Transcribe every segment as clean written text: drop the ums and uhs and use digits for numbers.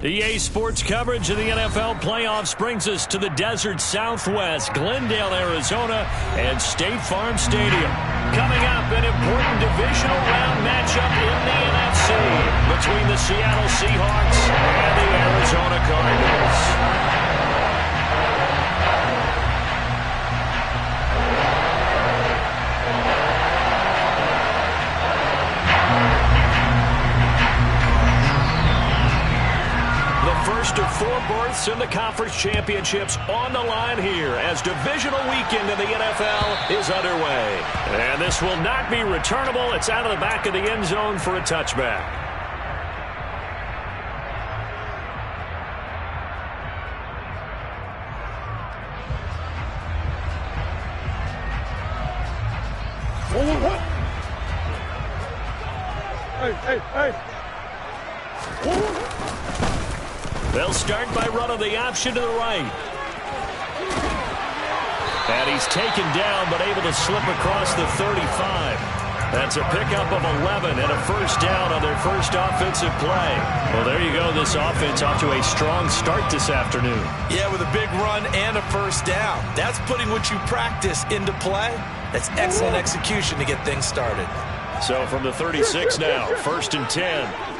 EA Sports coverage of the NFL playoffs brings us to the desert Southwest, Glendale, Arizona, and State Farm Stadium. Coming up, an important divisional round matchup in the NFC between the Seattle Seahawks and the Arizona Cardinals. First of four berths in the conference championships on the line here as divisional weekend in the NFL is underway. And this will not be returnable. It's out of the back of the end zone for a touchback. Hey. They'll start by running the option to the right. And he's taken down, but able to slip across the 35. That's a pickup of 11 and a first down on their first offensive play. Well, there you go. This offense off to a strong start this afternoon. Yeah, with a big run and a first down. That's putting what you practice into play. That's excellent execution to get things started. So from the 36 now, 1st and 10.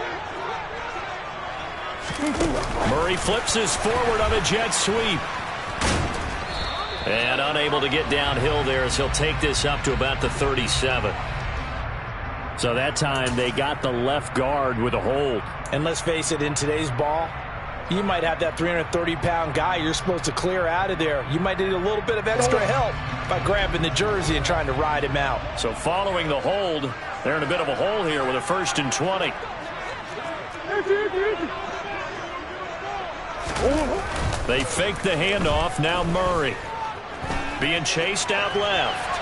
Murray flips his forward on a jet sweep. And unable to get downhill there as he'll take this up to about the 37. So that time they got the left guard with a hold. And let's face it, in today's ball, you might have that 330-pound guy you're supposed to clear out of there. You might need a little bit of extra help by grabbing the jersey and trying to ride him out. So following the hold, they're in a bit of a hole here with a 1st and 20. They fake the handoff. Now Murray being chased out left.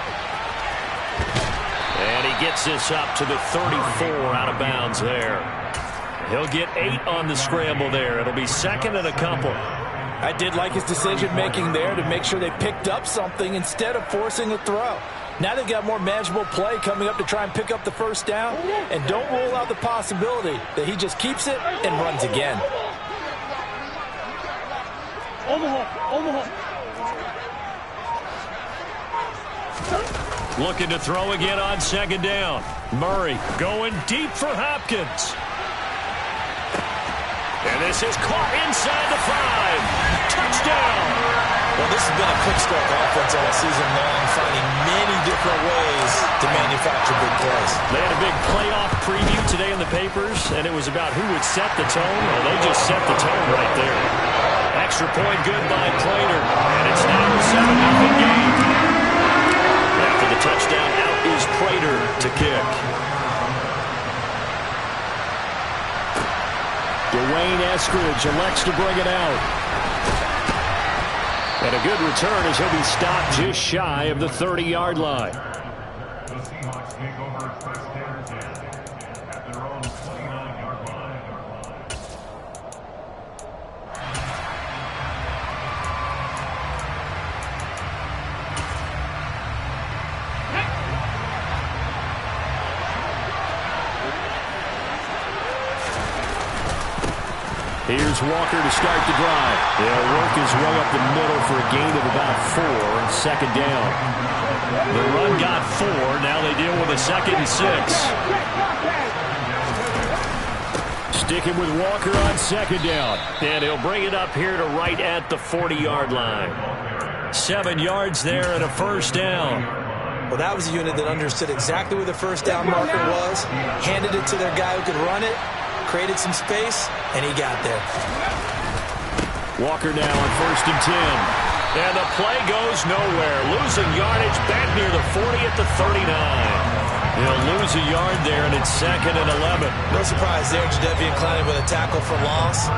And he gets this up to the 34 out of bounds there. He'll get 8 on the scramble there. It'll be 2nd and a couple. I did like his decision-making there to make sure they picked up something instead of forcing a throw. Now they've got more manageable play coming up to try and pick up the first down. And don't rule out the possibility that he just keeps it and runs again. Looking to throw again on 2nd down. Murray going deep for Hopkins. And this is caught inside the 5. Touchdown. Well, this has been a quick start offense all season long, finding many different ways to manufacture big plays. They had a big playoff preview today in the papers, and it was about who would set the tone. Well, they just set the tone right there. Extra point good by Prater, and it's now a 7-0 game. After the touchdown, out is Prater to kick. Dwayne Eskridge elects to bring it out. And a good return as he'll be stopped just shy of the 30-yard line. The Seahawks take over first down at their own 29-yard line. Here's Walker to start the drive. He'll work his way up the middle for a gain of about 4 and 2nd down. The run got 4. Now they deal with a 2nd and 6. Sticking with Walker on 2nd down. And he'll bring it up here to right at the 40-yard line. 7 yards there and a first down. Well, that was a unit that understood exactly where the first down marker was, handed it to their guy who could run it, created some space, and he got there. Walker now on 1st and 10. And the play goes nowhere. Losing yardage back near the 40 at the 39. He'll lose a yard there, and it's 2nd and 11. No surprise there, Jadeveon Clowney with a tackle for loss.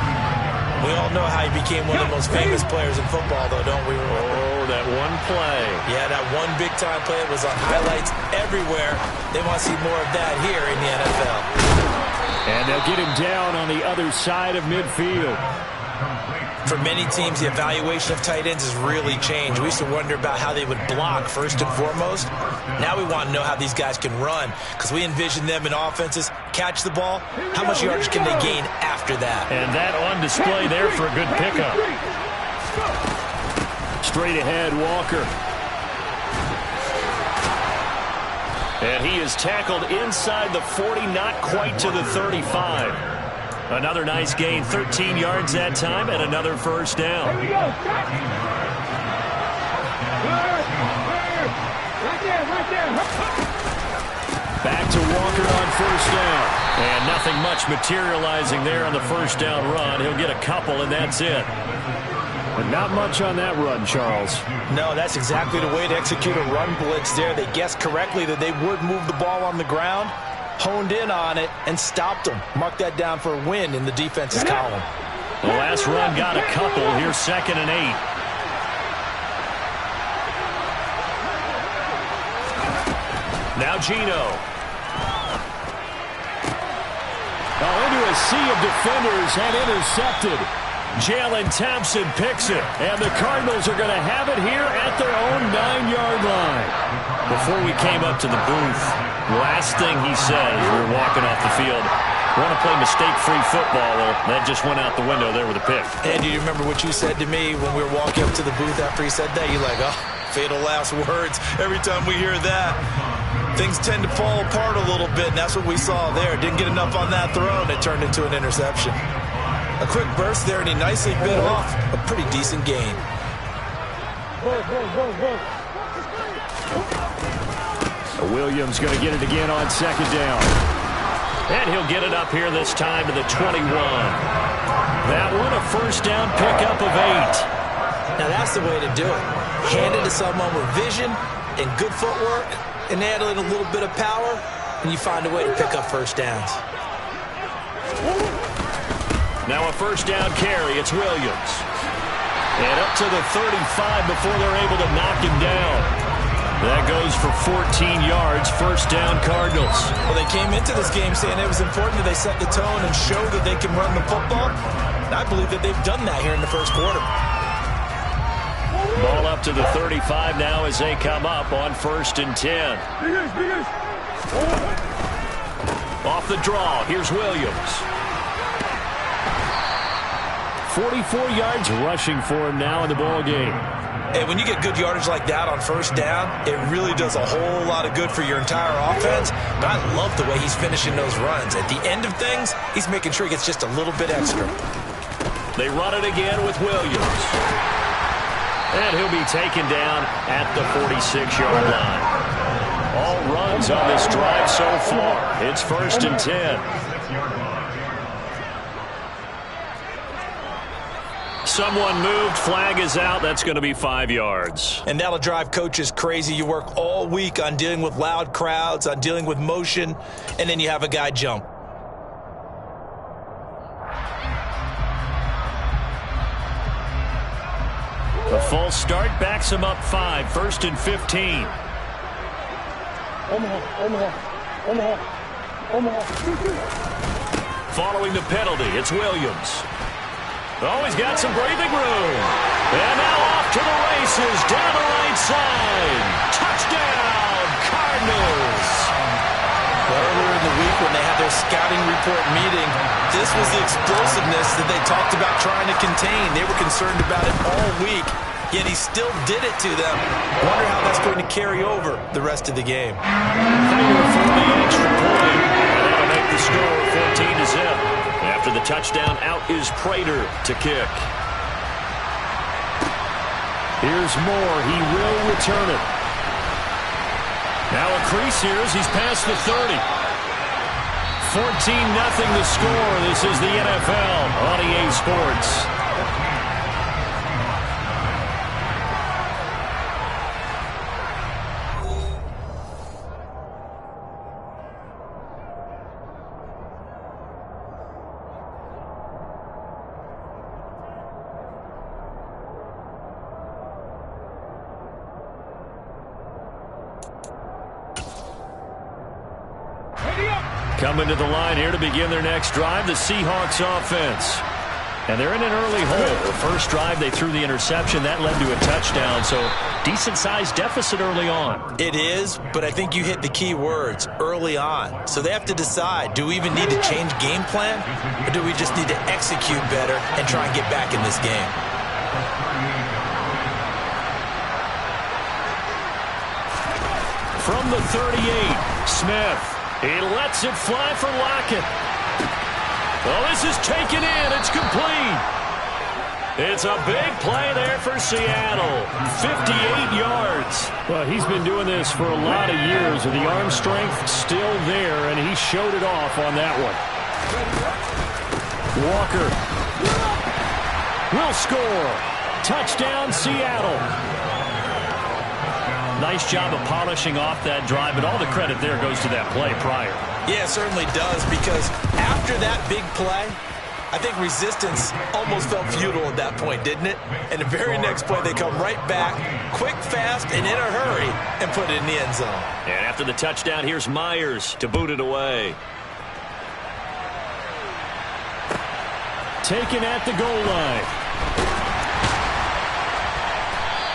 We all know how he became one of the most famous players in football, though, don't we? Oh, that one play. Yeah, that one big-time play was on highlights everywhere. They want to see more of that here in the NFL. And they'll get him down on the other side of midfield. For many teams, the evaluation of tight ends has really changed. We used to wonder about how they would block first and foremost. Now we want to know how these guys can run, because we envision them in offenses catch the ball. How much yardage can they gain after that? And that on display there for a good pickup. Straight ahead, Walker. And he is tackled inside the 40, not quite to the 35. Another nice gain, 13 yards that time, and another first down. Here we go. Right there. Back to Walker on first down. And nothing much materializing there on the first down run. He'll get a couple, and that's it. But not much on that run, Charles. No, that's exactly the way to execute a run blitz there. They guessed correctly that they would move the ball on the ground, honed in on it, and stopped them. Mark that down for a win in the defense's column. The last run got a couple. Here's 2nd and 8. Now Gino. Into a sea of defenders and intercepted. Jalen Thompson picks it, and the Cardinals are going to have it here at their own 9-yard line. Before we came up to the booth, last thing he said as we were walking off the field, want to play mistake-free football. Well, that just went out the window there with a pick. And do you remember what you said to me when we were walking up to the booth after he said that? You're like, oh, fatal last words. Every time we hear that, things tend to fall apart a little bit, and that's what we saw there. Didn't get enough on that throw, and it turned into an interception. A quick burst there, and he nicely bit off a pretty decent gain. Williams going to get it again on 2nd down. And he'll get it up here this time to the 21. That one a first down pickup of 8. Now that's the way to do it. Hand it to someone with vision and good footwork, and add in a little bit of power, and you find a way to pick up first downs. Now a first down carry. It's Williams. And up to the 35 before they're able to knock him down. That goes for 14 yards. First down, Cardinals. Well, they came into this game saying it was important that they set the tone and show that they can run the football. And I believe that they've done that here in the first quarter. Ball up to the 35 now as they come up on 1st and 10. Off the draw, here's Williams. 44 yards rushing for him now in the ball game. And when you get good yardage like that on first down, it really does a whole lot of good for your entire offense. But I love the way he's finishing those runs. At the end of things, he's making sure he gets just a little bit extra. They run it again with Williams. And he'll be taken down at the 46-yard line. All runs on this drive so far. It's 1st and 10. Someone moved. Flag is out. That's going to be 5 yards. And that'll drive coaches crazy. You work all week on dealing with loud crowds, on dealing with motion, and then you have a guy jump. A false start backs him up 5. 1st and 15. Following the penalty, it's Williams. Oh, he's got some breathing room. And now off to the races, down the right side. Touchdown, Cardinals. Earlier in the week when they had their scouting report meeting, this was the explosiveness that they talked about trying to contain. They were concerned about it all week, yet he still did it to them. Wonder how that's going to carry over the rest of the game. Finger for the extra point. And that'll make the score 14-0. After the touchdown, out is Prater to kick. Here's Moore. He will return it. Now a crease here as he's past the 30. 14-0 the score. This is the NFL on EA Sports. Coming to the line here to begin their next drive, the Seahawks offense. And they're in an early hole. The first drive, they threw the interception. That led to a touchdown. So decent-sized deficit early on. It is, but I think you hit the key words, early on. So they have to decide, do we even need to change game plan? Or do we just need to execute better and try and get back in this game? From the 38, Smith. He lets it fly for Lockett. Well, this is taken in. It's complete. It's a big play there for Seattle. 58 yards. Well, he's been doing this for a lot of years, and the arm strength still there, and he showed it off on that one. Walker will score. Touchdown, Seattle. Nice job of polishing off that drive, but all the credit there goes to that play prior. Yeah, it certainly does, because after that big play, I think resistance almost felt futile at that point, didn't it? And the very next play, they come right back, quick, fast, and in a hurry, and put it in the end zone. And after the touchdown, here's Myers to boot it away. Taken at the goal line.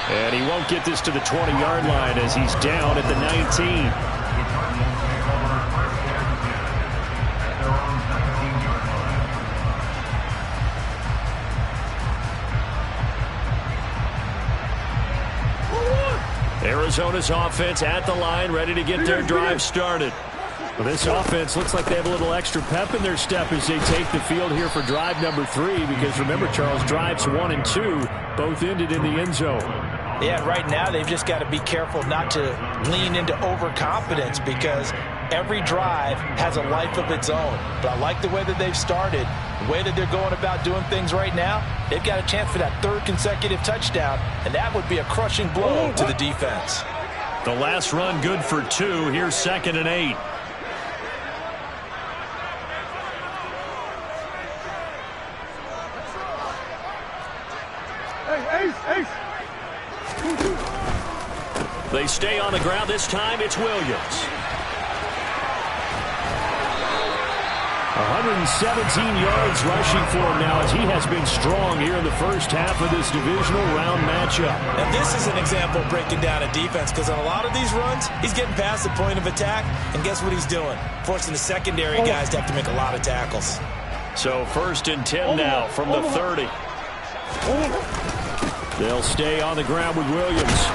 And he won't get this to the 20-yard line as he's down at the 19. Arizona's offense at the line, ready to get their drive started. Well, this offense looks like they have a little extra pep in their step as they take the field here for drive number 3, because remember, Charles, drives 1 and 2 both ended in the end zone. Yeah, right now they've just got to be careful not to lean into overconfidence, because every drive has a life of its own. But I like the way that they've started, the way that they're going about doing things right now. They've got a chance for that 3rd consecutive touchdown, and that would be a crushing blow to the defense. The last run good for 2. Here's 2nd and 8. They stay on the ground. This time it's Williams. 117 yards rushing for him now, as he has been strong here in the first half of this divisional round matchup. And this is an example of breaking down a defense, because on a lot of these runs, he's getting past the point of attack, and guess what he's doing? Forcing the secondary guys to have to make a lot of tackles. So 1st and 10 now from the 30. They'll stay on the ground with Williams.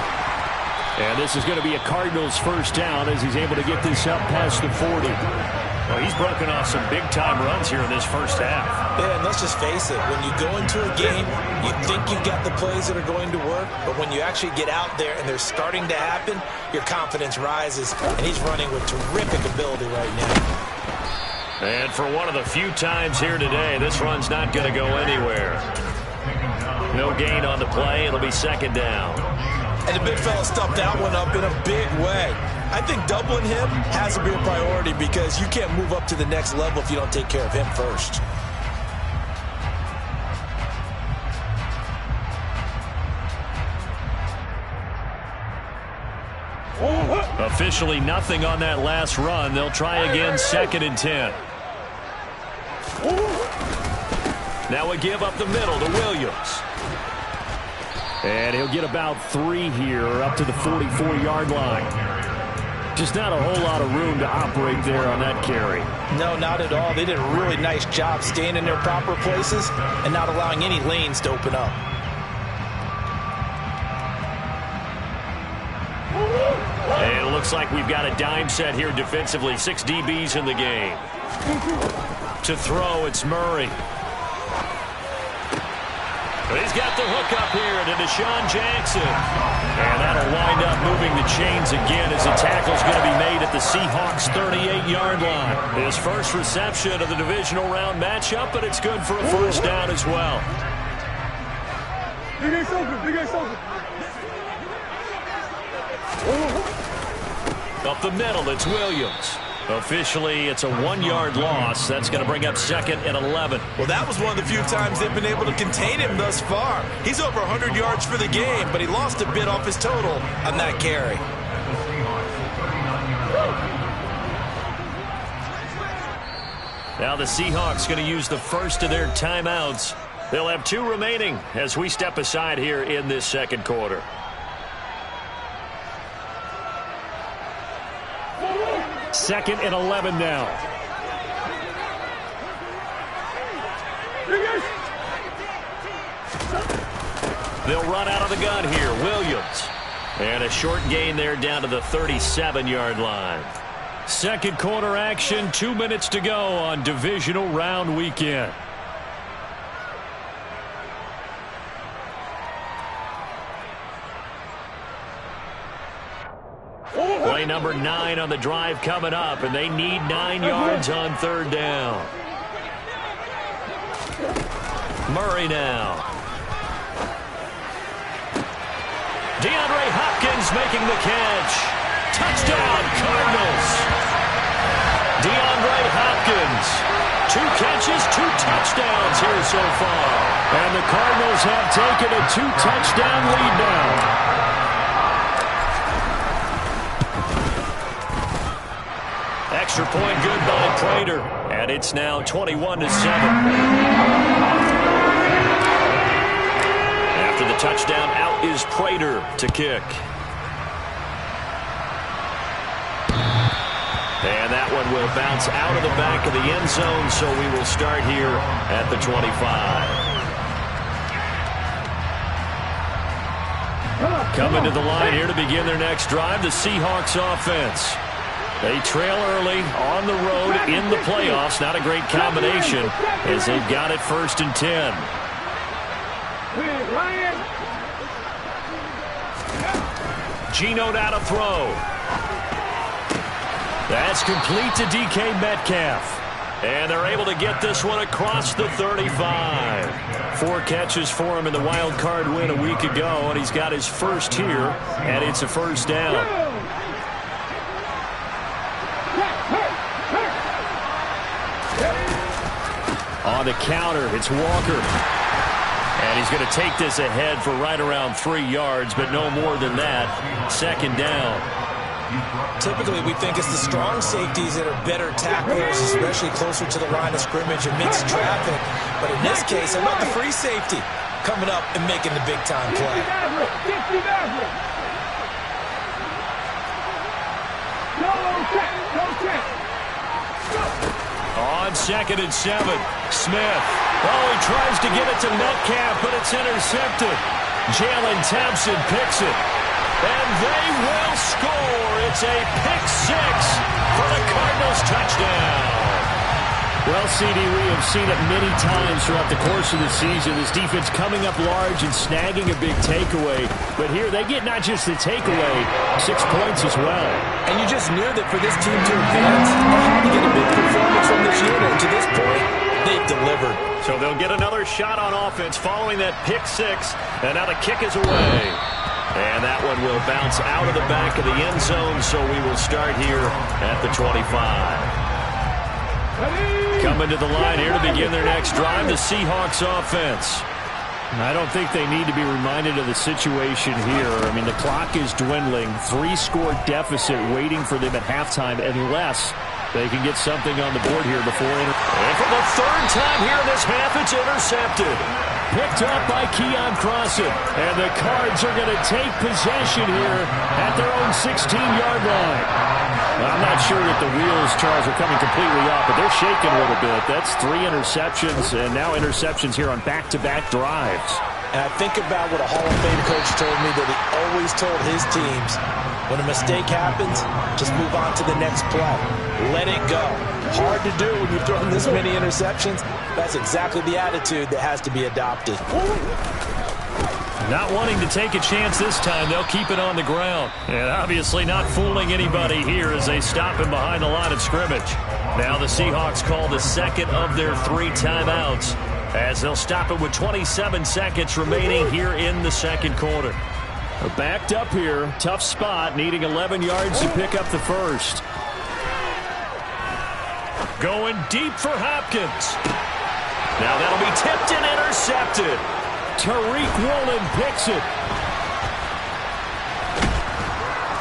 And this is going to be a Cardinals first down as he's able to get this up past the 40. Well, he's broken off some big-time runs here in this first half. Yeah, and let's just face it. When you go into a game, you think you've got the plays that are going to work, but when you actually get out there and they're starting to happen, your confidence rises, and he's running with terrific ability right now. And for one of the few times here today, this run's not going to go anywhere. No gain on the play. It'll be 2nd down. And the big fella stuffed that one up in a big way. I think doubling him has to be a priority, because you can't move up to the next level if you don't take care of him first. Officially nothing on that last run. They'll try again, 2nd and 10. Now we give up the middle to Williams. And he'll get about 3 here, up to the 44-yard line. Just not a whole lot of room to operate there on that carry. No, not at all. They did a really nice job staying in their proper places and not allowing any lanes to open up. And it looks like we've got a dime set here defensively. 6 DBs in the game. To throw, it's Murray. He's got the hook up here to Deshaun Jackson. And that'll wind up moving the chains again, as the tackle's going to be made at the Seahawks' 38-yard line. His first reception of the divisional round matchup, but it's good for a first down as well. Up the middle, it's Williams. Officially, it's a 1-yard loss. That's going to bring up 2nd and 11. Well, that was one of the few times they've been able to contain him thus far. He's over 100 yards for the game, but he lost a bit off his total on that carry. Now the Seahawks going to use the first of their timeouts. They'll have 2 remaining as we step aside here in this second quarter. Second and 11 now. They'll run out of the gun here. Williams. And a short gain there down to the 37-yard line. Second quarter action, 2 minutes to go on divisional round weekend. Play number 9 on the drive coming up, and they need 9 yards on third down. Murray now. DeAndre Hopkins making the catch. Touchdown, Cardinals. DeAndre Hopkins. 2 catches, 2 touchdowns here so far. And the Cardinals have taken a 2-touchdown lead now. Extra point good by Prater. And it's now 21-7. After the touchdown, out is Prater to kick. And that one will bounce out of the back of the end zone, so we will start here at the 25. Coming to the line here to begin their next drive, the Seahawks offense. They trail early on the road in the playoffs. Not a great combination as they've got it 1st and 10. Geno now to throw. That's complete to DK Metcalf. And they're able to get this one across the 35. 4 catches for him in the wild card win a week ago, and he's got his first here, and it's a first down. On the counter, it's Walker. And he's going to take this ahead for right around 3 yards, but no more than that. Second down. Typically, we think it's the strong safeties that are better tacklers, especially closer to the line of scrimmage amidst traffic. But in this case, how about the free safety coming up and making the big-time play? On 2nd and 7, Smith. Oh, he tries to get it to Metcalf, but it's intercepted. Jalen Thompson picks it. And they will score. It's a pick 6 for the Cardinals touchdown. Well, CD, we have seen it many times throughout the course of the season. This defense coming up large and snagging a big takeaway. But here they get not just the takeaway, 6 points as well. And you just knew that for this team to advance, they had to get a big performance from this unit. And to this point, they've delivered. So they'll get another shot on offense following that pick 6. And now the kick is away. And that one will bounce out of the back of the end zone, so we will start here at the 25. Coming to the line here to begin their next drive, the Seahawks offense. I don't think they need to be reminded of the situation here. I mean, the clock is dwindling. 3-score deficit waiting for them at halftime unless they can get something on the board here before. And for the 3rd time here in this half, it's intercepted. Picked up by Keon Crossan. And the Cards are going to take possession here at their own 16-yard line. I'm not sure that the wheels, Charles, are coming completely off, but they're shaking a little bit. That's 3 interceptions, and now interceptions here on back-to-back drives. And I think about what a Hall of Fame coach told me that he always told his teams, when a mistake happens, just move on to the next play. Let it go. Hard to do when you've thrown this many interceptions. That's exactly the attitude that has to be adopted. Not wanting to take a chance this time, they'll keep it on the ground. And obviously not fooling anybody here as they stop him behind the line of scrimmage. Now the Seahawks call the second of their 3 timeouts as they'll stop it with 27 seconds remaining here in the second quarter. Backed up here, tough spot, needing 11 yards to pick up the first. Going deep for Hopkins. Now that'll be tipped and intercepted. Tariq Woolen picks it.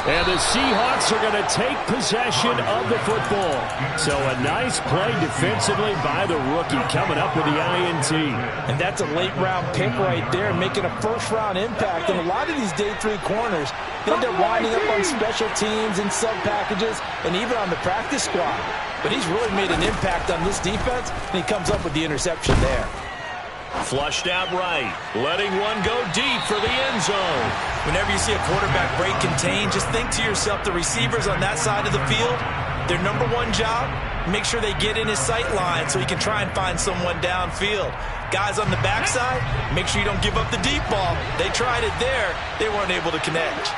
And the Seahawks are going to take possession of the football. So a nice play defensively by the rookie coming up with the INT. And that's a late-round pick right there, making a first-round impact. And a lot of these day 3 corners, they end up winding up on special teams and sub-packages and even on the practice squad. But he's really made an impact on this defense, and he comes up with the interception there. Flushed out right, letting one go deep for the end zone. Whenever you see a quarterback break contain, just think to yourself, the receivers on that side of the field, their number one job, make sure they get in his sight line so he can try and find someone downfield. Guys on the backside, make sure you don't give up the deep ball. They tried it there. They weren't able to connect.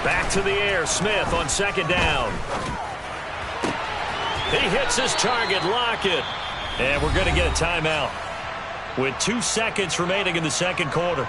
Back to the air, Smith on second down. He hits his target, Lockett. And we're going to get a timeout with 2 seconds remaining in the second quarter.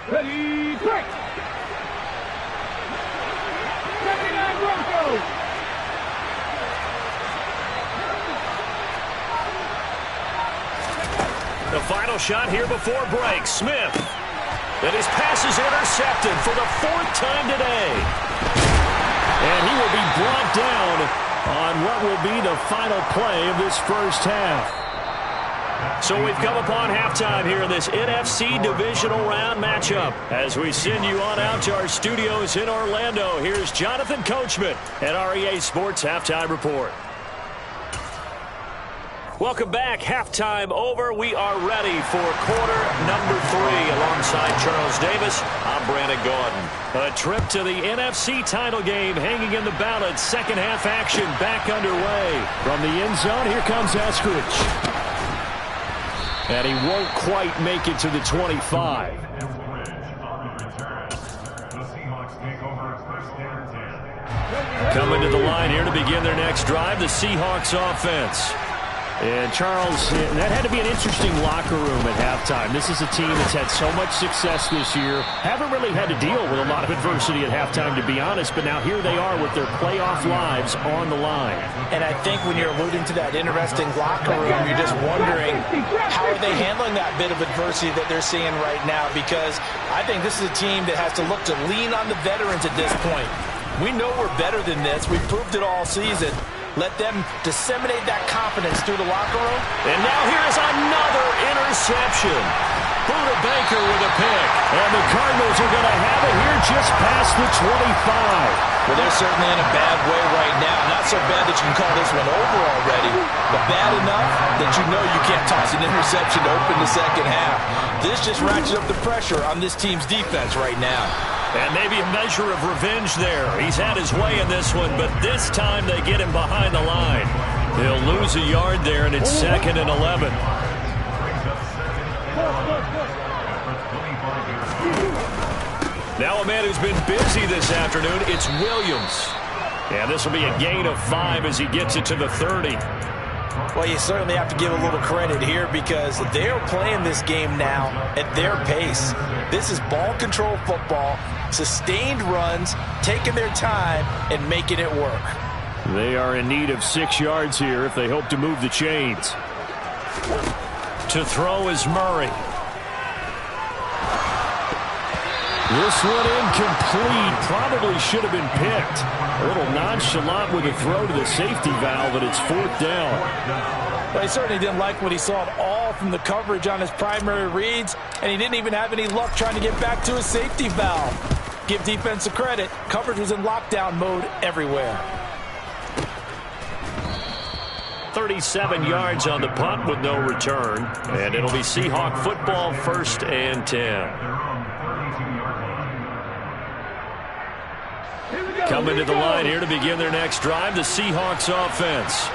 Ready, break! 79 Broncos! The final shot here before break. Smith. And his pass is intercepted for the 4th time today. And he will be brought down on what will be the final play of this first half. So we've come upon halftime here in this NFC divisional round matchup. As we send you on out to our studios in Orlando, here's Jonathan Coachman at REA Sports Halftime Report. Welcome back. Halftime over. We are ready for quarter number 3. Alongside Charles Davis, I'm Brandon Gaudin. A trip to the NFC title game hanging in the balance. Second half action back underway. From the end zone, here comes Eskridge. And he won't quite make it to the 25. Coming to the line here to begin their next drive, the Seahawks offense. And Charles, that had to be an interesting locker room at halftime. This is a team that's had so much success this year. Haven't really had to deal with a lot of adversity at halftime, to be honest. But now here they are with their playoff lives on the line. And I think when you're alluding to that interesting locker room, you're just wondering how are they handling that bit of adversity that they're seeing right now? Because I think this is a team that has to look to lean on the veterans at this point. We know we're better than this. We've proved it all season. Let them disseminate that confidence through the locker room. And now here's another interception. Buda Baker with a pick. And the Cardinals are going to have it here just past the 25. Well, they're certainly in a bad way right now. Not so bad that you can call this one over already, but bad enough that you know you can't toss an interception to open the second half. This just ratchets up the pressure on this team's defense right now. And maybe a measure of revenge there. He's had his way in this one, but this time they get him behind the line. He'll lose a yard there, and it's 2nd and 11. Now a man who's been busy this afternoon, it's Williams. And this will be a gain of 5 as he gets it to the 30. Well, you certainly have to give a little credit here because they're playing this game now at their pace. This is ball control football, sustained runs, taking their time, and making it work. They are in need of 6 yards here if they hope to move the chains. To throw is Murray. This one incomplete. Probably should have been picked. A little nonchalant with a throw to the safety valve, but it's 4th down. Well, he certainly didn't like what he saw at all from the coverage on his primary reads, and he didn't even have any luck trying to get back to his safety valve. Give defense a credit. Coverage was in lockdown mode everywhere. 37 yards on the punt with no return. And it'll be Seahawk football, 1st and 10. Coming to the line here to begin their next drive, the Seahawks offense.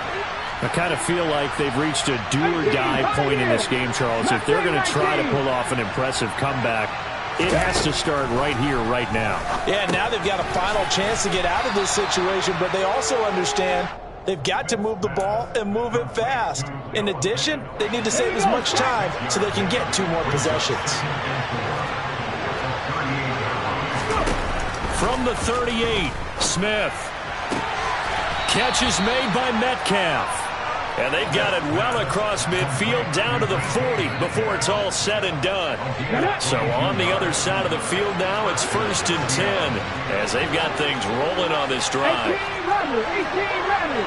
I kind of feel like they've reached a do-or-die point in this game, Charles. If they're going to try to pull off an impressive comeback, It has to start right here, right now. Yeah, now they've got a final chance to get out of this situation, but they also understand they've got to move the ball and move it fast. In addition, they need to save as much time so they can get 2 more possessions. From the 38, Smith. Catch is made by Metcalf. And they've got it well across midfield down to the 40 before it's all said and done. So on the other side of the field now, it's 1st and 10 as they've got things rolling on this drive. 18 runners.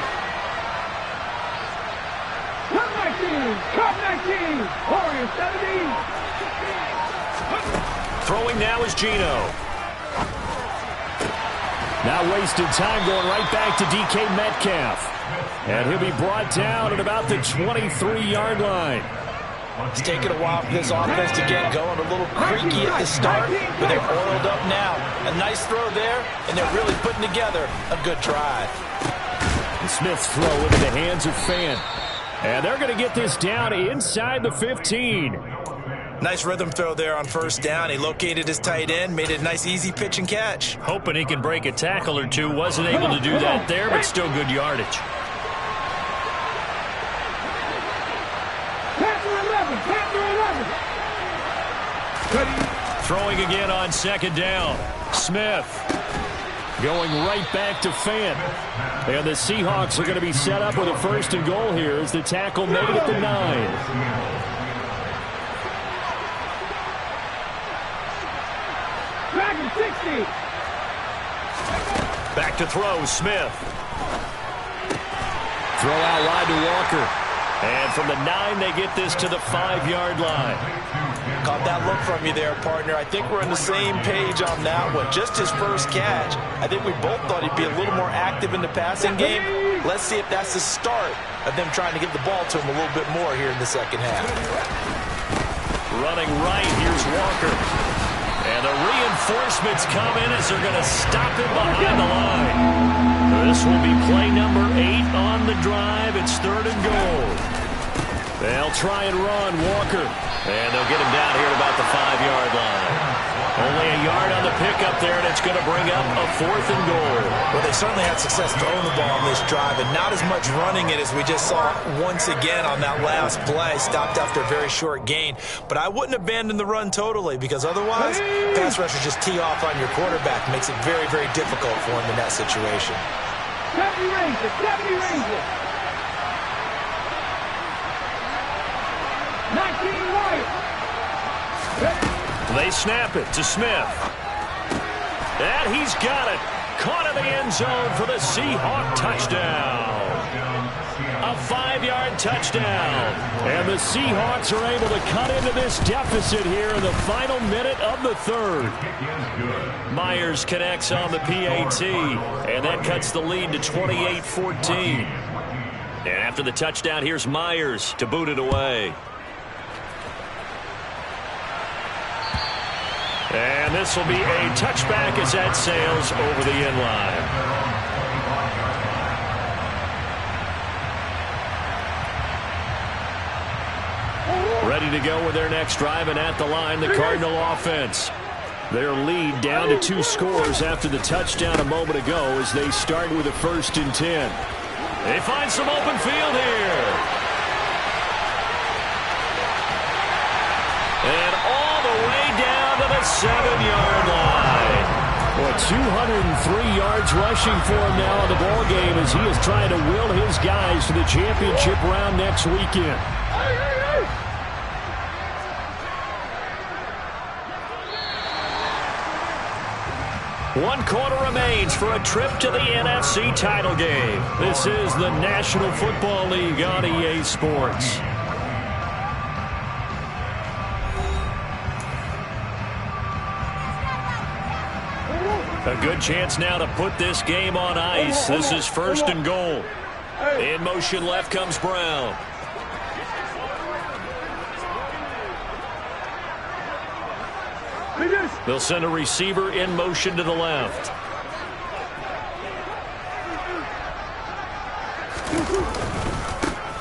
Cup 19. Warriors 17. Throwing now is Geno. Now wasted time going right back to DK Metcalf. And he'll be brought down at about the 23-yard line. It's taken a while for this offense to get going. A little creaky at the start, but they're oiled up now. A nice throw there, and they're really putting together a good drive. And Smith's throw into the hands of Fant. And they're going to get this down inside the 15. Nice rhythm throw there on 1st down. He located his tight end, made it a nice easy pitch and catch. Hoping he can break a tackle or two. Wasn't able to do that there, but still good yardage. Throwing again on 2nd down. Smith. Going right back to Fant. And the Seahawks are going to be set up with a 1st and goal here as the tackle made at the 9. Back to throw, Smith. Throw out wide to Walker. And from the 9, they get this to the 5-yard line. Caught that look from you there, partner. I think we're on the same page on that one. Just his first catch. I think we both thought he'd be a little more active in the passing game. Let's see if that's the start of them trying to get the ball to him a little bit more here in the 2nd half. Running right, here's Walker. And the reinforcements come in as they're going to stop him behind the line. This will be play number 8 on the drive. It's 3rd and goal. They'll try and run Walker. And they'll get him down here at about the 5-yard line. Only a yard on the pickup there, and it's going to bring up a 4th and goal. Well, they certainly had success throwing the ball on this drive, and not as much running it as we just saw once again on that last play. Stopped after a very short gain. But I wouldn't abandon the run totally, because otherwise, pass rushers just tee off on your quarterback. Makes it very, very difficult for him in that situation. 70 Rangers. 19 White. They snap it to Smith. And he's got it. Caught in the end zone for the Seahawk touchdown. A 5-yard touchdown. And the Seahawks are able to cut into this deficit here in the final minute of the 3rd. Myers connects on the PAT. And that cuts the lead to 28-14. And after the touchdown, here's Myers to boot it away. And this will be a touchback as that sails over the end line. Ready to go with their next drive, and at the line, the Cardinal offense. Their lead down to 2 scores after the touchdown a moment ago as they start with a 1st and 10. They find some open field here. And all the way down to the 7-yard line. Well, 203 yards rushing for him now in the ball game as he is trying to will his guys to the championship round next weekend. One quarter remains for a trip to the NFC title game. This is the National Football League on EA Sports. A good chance now to put this game on ice. This is 1st and goal. In motion left comes Brown. They'll send a receiver in motion to the left.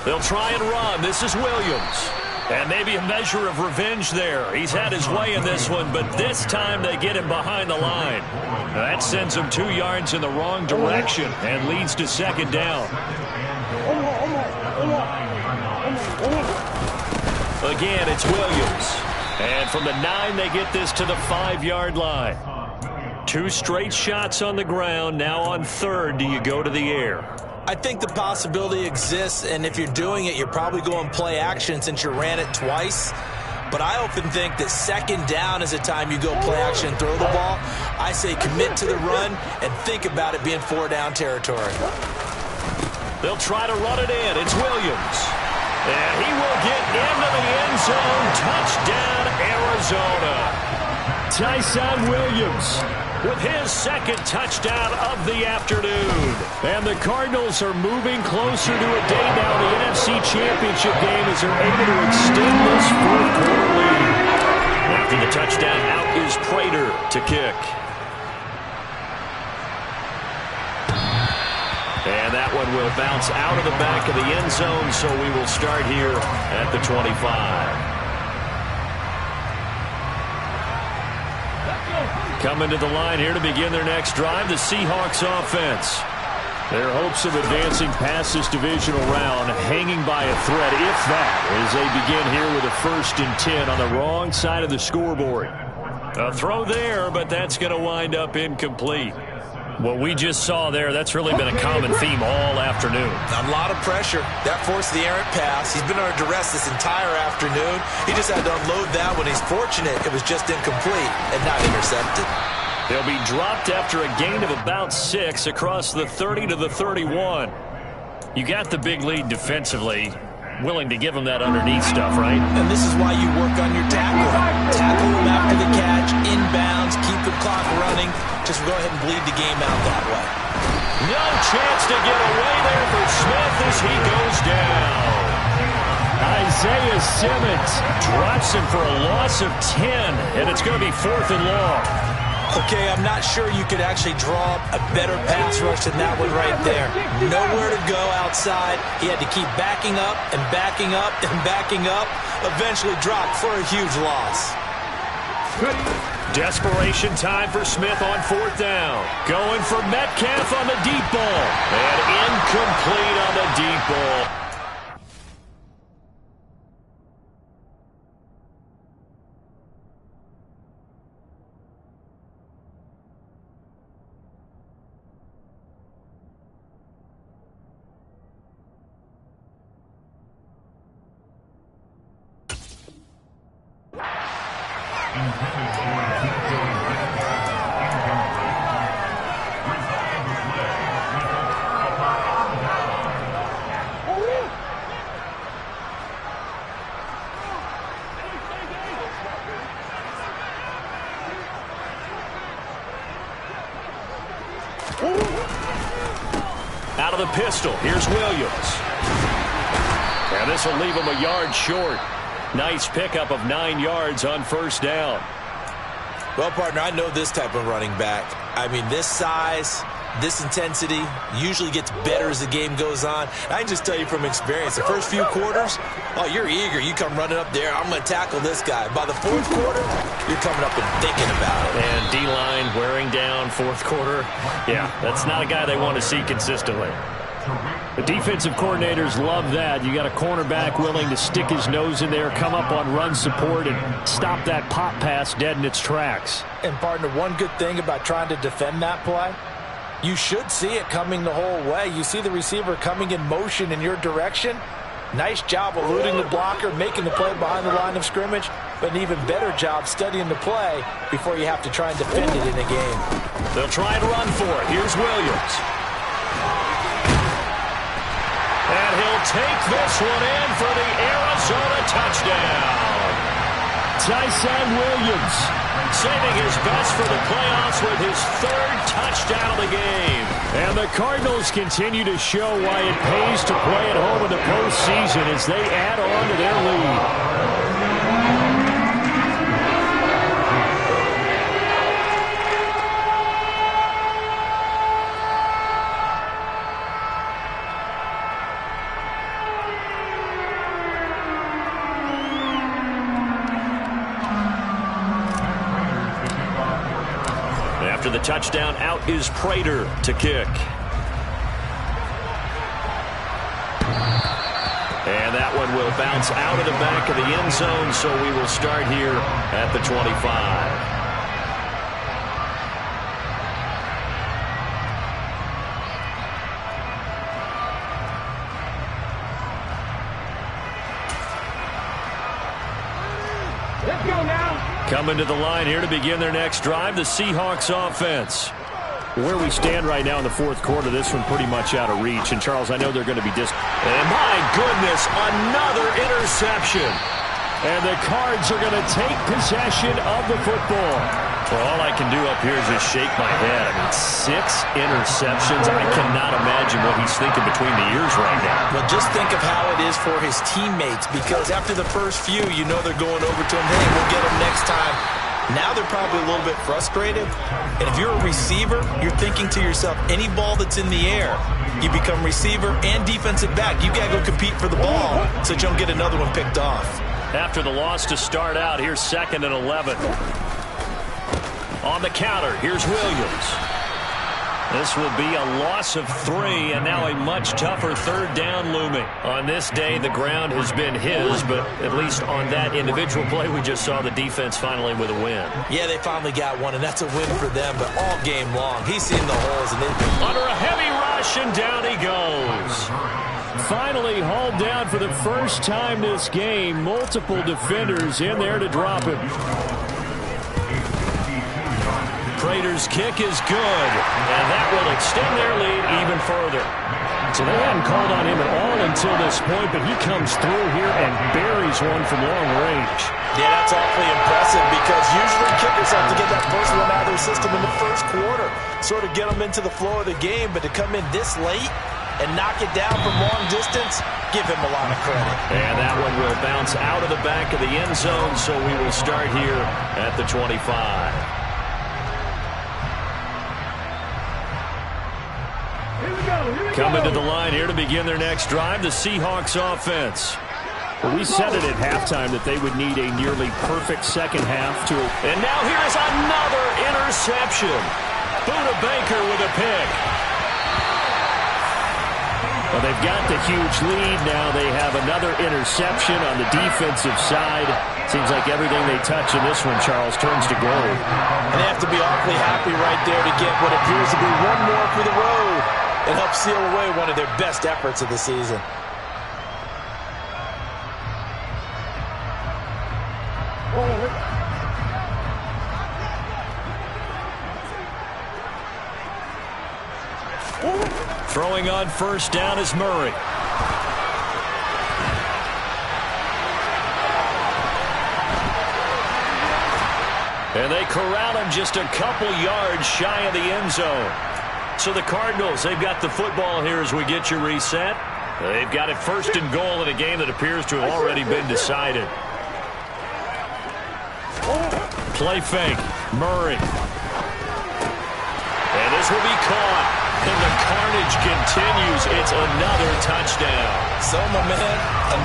They'll try and run. This is Williams. And maybe a measure of revenge there. He's had his way in this one, but this time they get him behind the line. That sends him 2 yards in the wrong direction and leads to second down. Again, it's Williams. And from the 9, they get this to the 5-yard line. 2 straight shots on the ground. Now on 3rd, do you go to the air? I think the possibility exists, and if you're doing it, you're probably going play action since you ran it twice. But I often think that second down is a time you go play action and throw the ball. I say commit to the run and think about it being 4-down territory. They'll try to run it in. It's Williams. And he will get into the end zone. Touchdown, Arizona. Tyson Williams with his second touchdown of the afternoon. And the Cardinals are moving closer to a day now. The NFC Championship game as they're able to extend this 4th-quarter lead. After the touchdown, out is Prater to kick. And that one will bounce out of the back of the end zone, so we will start here at the 25. Coming to the line here to begin their next drive, the Seahawks offense. Their hopes of advancing past this divisional round hanging by a thread, if that, as they begin here with a 1st and 10 on the wrong side of the scoreboard. A throw there, but that's going to wind up incomplete. What we just saw there, that's really been a common theme all afternoon. A lot of pressure. That forced the errant pass. He's been under duress this entire afternoon. He just had to unload that when he's fortunate it was just incomplete and not intercepted. They'll be dropped after a gain of about 6 across the 30 to the 31. You got the big lead defensively. Willing to give him that underneath stuff, right? And this is why you work on your tackling. Tackle him after the catch, inbounds, keep the clock running. Just go ahead and bleed the game out that way. No chance to get away there for Smith as he goes down. Isaiah Simmons drops him for a loss of 10, and it's going to be 4th and long. Okay, I'm not sure you could actually draw a better pass rush than that one right there. Nowhere to go outside. He had to keep backing up and backing up and backing up. Eventually dropped for a huge loss. Desperation time for Smith on 4th down. Going for Metcalf on the deep ball. And incomplete on the deep ball. Out of the pistol, here's Williams. And this will leave him a yard short. Nice pickup of 9 yards on 1st down. Well, partner, I know this type of running back. I mean, this size, this intensity usually gets better as the game goes on. I can just tell you from experience, the first few quarters, oh, you're eager. You come running up there, I'm going to tackle this guy. By the 4th quarter, you're coming up and thinking about it. And D-line wearing down 4th quarter. Yeah, that's not a guy they want to see consistently. The defensive coordinators love that. You got a cornerback willing to stick his nose in there, come up on run support, and stop that pop pass dead in its tracks. And, partner, one good thing about trying to defend that play, you should see it coming the whole way. You see the receiver coming in motion in your direction. Nice job eluding the blocker, making the play behind the line of scrimmage, but an even better job studying the play before you have to try and defend it in a game. They'll try and run for it. Here's Williams. And he'll take this one in for the Arizona touchdown. Tyson Williams saving his best for the playoffs with his 3rd touchdown of the game. And the Cardinals continue to show why it pays to play at home in the postseason as they add on to their lead. After the touchdown, out is Prater to kick. And that one will bounce out of the back of the end zone, so we will start here at the 25. Let's go now. Coming to the line here to begin their next drive, the Seahawks offense. Where we stand right now in the fourth quarter, this one pretty much out of reach. And, Charles, I know they're going to be And my goodness, another interception. And the Cards are going to take possession of the football. Well, all I can do up here is just shake my head. I mean, 6 interceptions. I cannot imagine what he's thinking between the ears right now. Well, just think of how it is for his teammates, because after the first few, you know they're going over to him, hey, we'll get him next time. Now they're probably a little bit frustrated. And if you're a receiver, you're thinking to yourself, any ball that's in the air, you become receiver and defensive back. You got to go compete for the ball so that you don't get another one picked off. After the loss to start out, here's 2nd and 11. On the counter, here's Williams. This will be a loss of 3, and now a much tougher 3rd down looming. On this day, the ground has been his, but at least on that individual play, we just saw the defense finally with a win. Yeah, they finally got one, and that's a win for them, but all game long, he's seen the holes. And under a heavy rush, and down he goes. Finally hauled down for the first time this game. Multiple defenders in there to drop him. Prater's kick is good, and that will extend their lead even further. So they hadn't called on him at all until this point, but he comes through here and buries one from long range. Yeah, that's awfully impressive, because usually kickers have to get that first one out of their system in the first quarter, sort of get them into the flow of the game, but to come in this late and knock it down from long distance, give him a lot of credit. And that one will bounce out of the back of the end zone, so we will start here at the 25. Coming to the line here to begin their next drive, the Seahawks offense. Well, we said it at halftime that they would need a nearly perfect second half to... And now here's another interception. Buda Baker with a pick. Well, they've got the huge lead now. They have another interception on the defensive side. Seems like everything they touch in this one, Charles, turns to gold. And they have to be awfully happy right there to get what appears to be one more for the road and help seal away one of their best efforts of the season. Throwing on first down is Murray. And they corral him just a couple yards shy of the end zone. So the Cardinals, they've got the football here as we get you reset. They've got it 1st and goal in a game that appears to have already been decided. Play fake. Murray. And this will be caught. And the carnage continues. It's another touchdown. So, my man,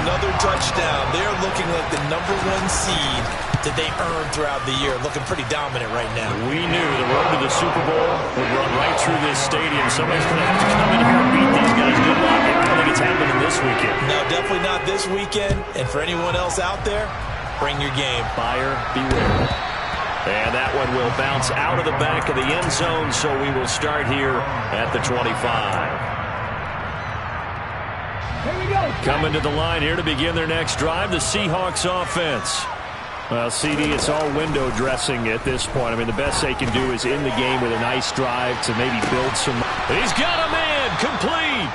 another touchdown. They're looking like the #1 seed that they earned throughout the year. Looking pretty dominant right now. We knew the road to the Super Bowl would run right through this stadium. Somebody's going to have to come in here and beat these guys. Good luck. I don't think it's happening this weekend. No, definitely not this weekend. And for anyone else out there, bring your game. Buyer beware. And that one will bounce out of the back of the end zone, so we will start here at the 25. Here we go. Coming to the line here to begin their next drive, the Seahawks offense. Well, CD, it's all window dressing at this point. I mean, the best they can do is in the game with a nice drive to maybe build some... He's got a man, complete.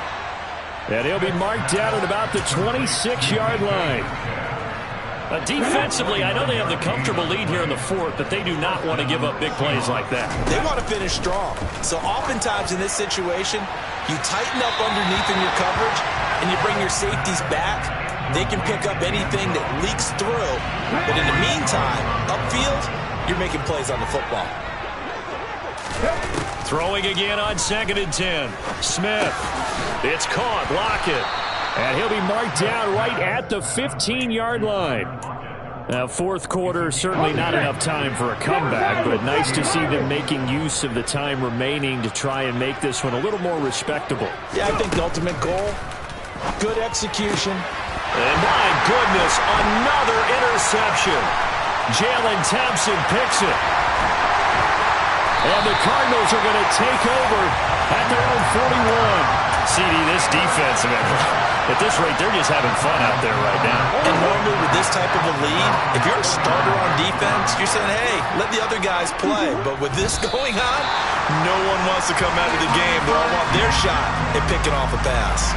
And he'll be marked down at about the 26-yard line. Defensively, I know they have the comfortable lead here in the 4th, but they do not want to give up big plays like that. They want to finish strong. So oftentimes in this situation, you tighten up underneath in your coverage, and you bring your safeties back. They can pick up anything that leaks through. But in the meantime, upfield, you're making plays on the football. Throwing again on 2nd and 10. Smith. It's caught. Lockett. And he'll be marked down right at the 15-yard line. Fourth quarter, certainly not enough time for a comeback, but nice to see them making use of the time remaining to try and make this one a little more respectable. Yeah, I think the ultimate goal, good execution. And my goodness, another interception. Jalen Thompson picks it. And the Cardinals are going to take over at their own 41. CD, this defense, at this rate, they're just having fun out there right now. And normally with this type of a lead, if you're a starter on defense, you're saying, hey, let the other guys play. But with this going on, no one wants to come out of the game. They all want their shot at picking off a pass.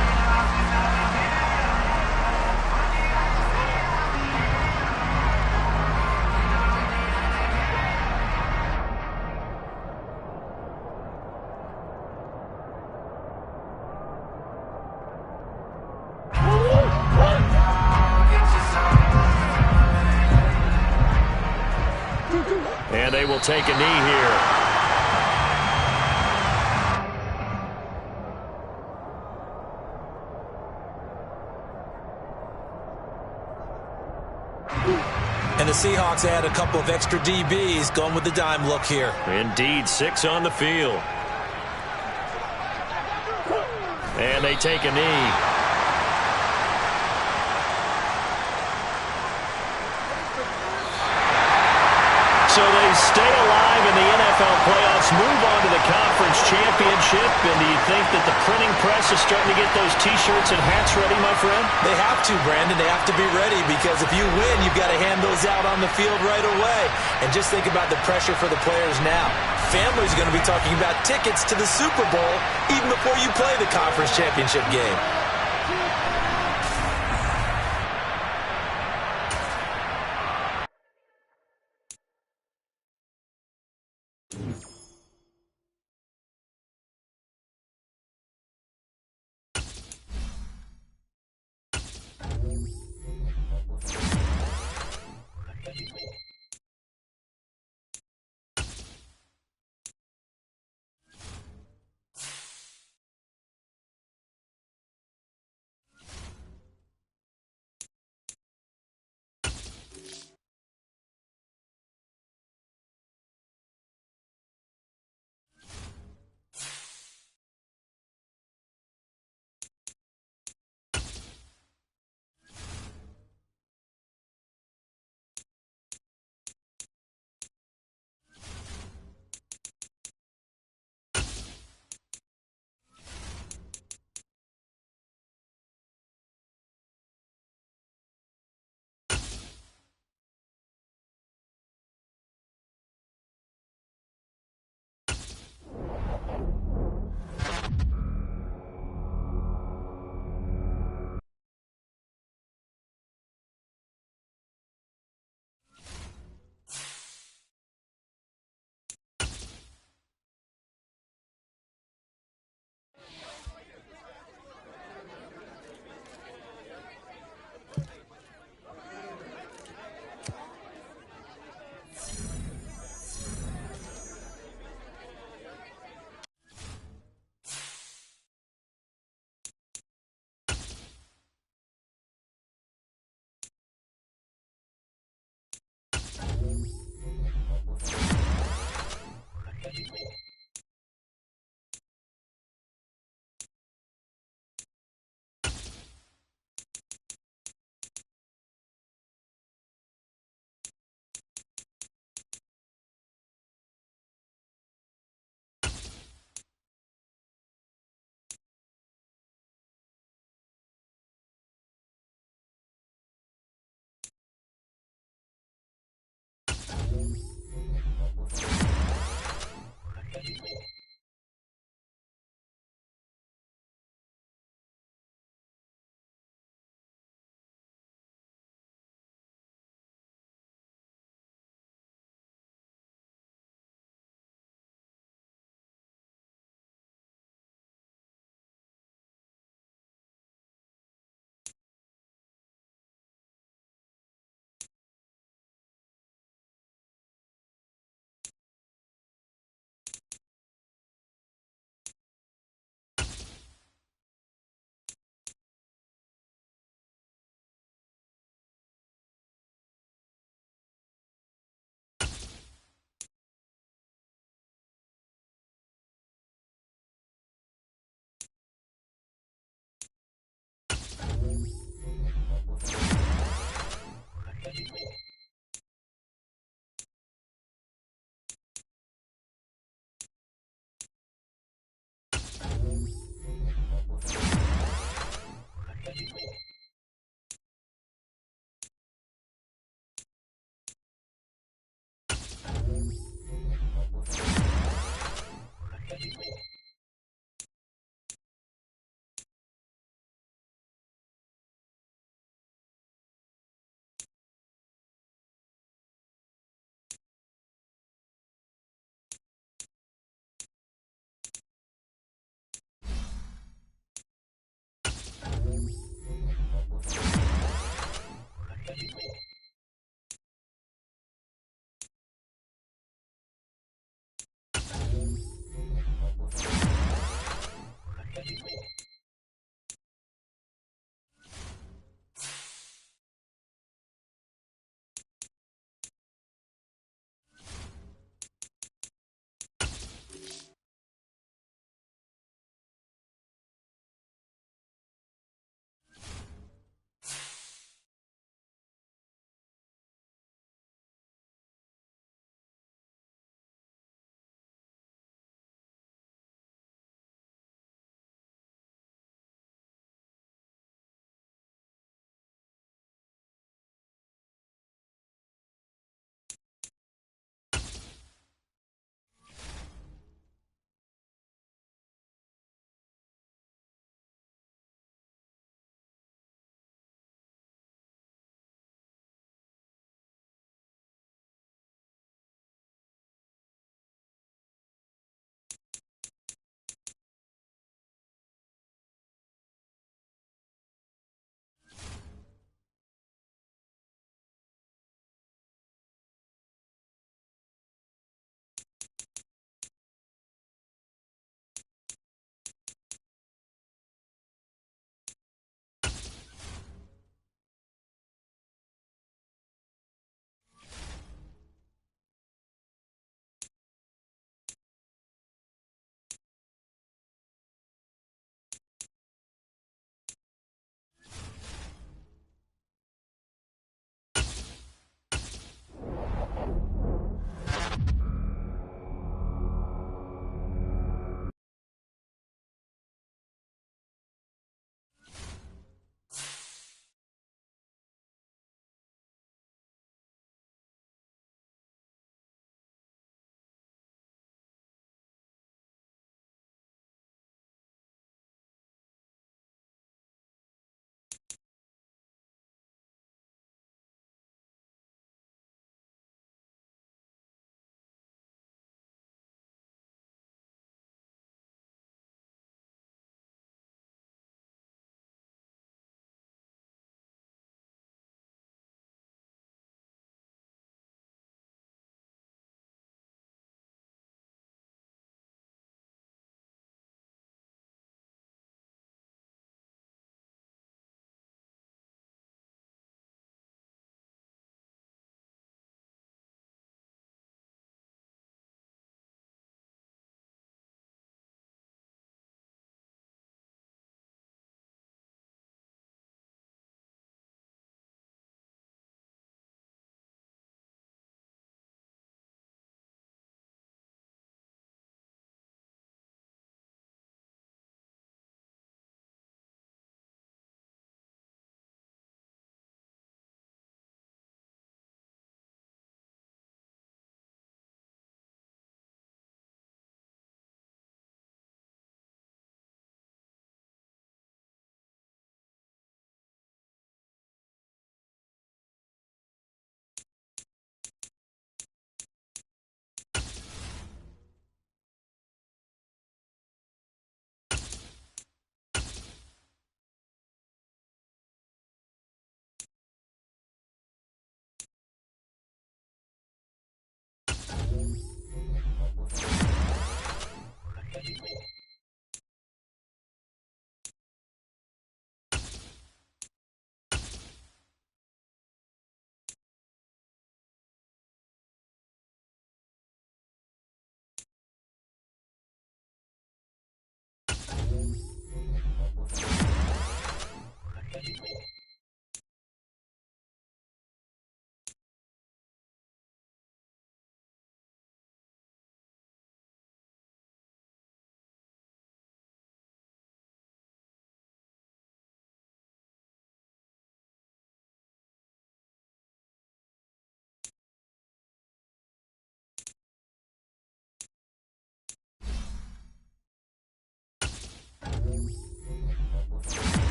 And they will take a knee here. And the Seahawks add a couple of extra DBs going with the dime look here. Indeed, 6 on the field. And they take a knee. So they stay alive in the NFL playoffs, move on to the conference championship. And do you think that the printing press is starting to get those T-shirts and hats ready, my friend? They have to, Brandon. They have to be ready because if you win, you've got to hand those out on the field right away. And just think about the pressure for the players now. Families are going to be talking about tickets to the Super Bowl even before you play the conference championship game.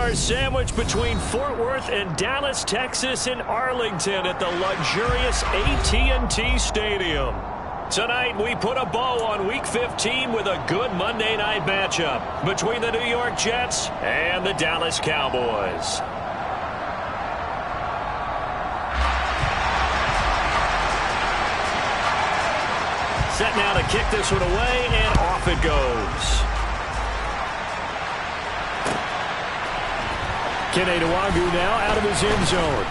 are sandwiched between Fort Worth and Dallas, Texas, and Arlington at the luxurious AT&T Stadium. Tonight, we put a bow on Week 15 with a good Monday night matchup between the New York Jets and the Dallas Cowboys. Set now to kick this one away, and off it goes. Kene Nwangu now out of his end zone.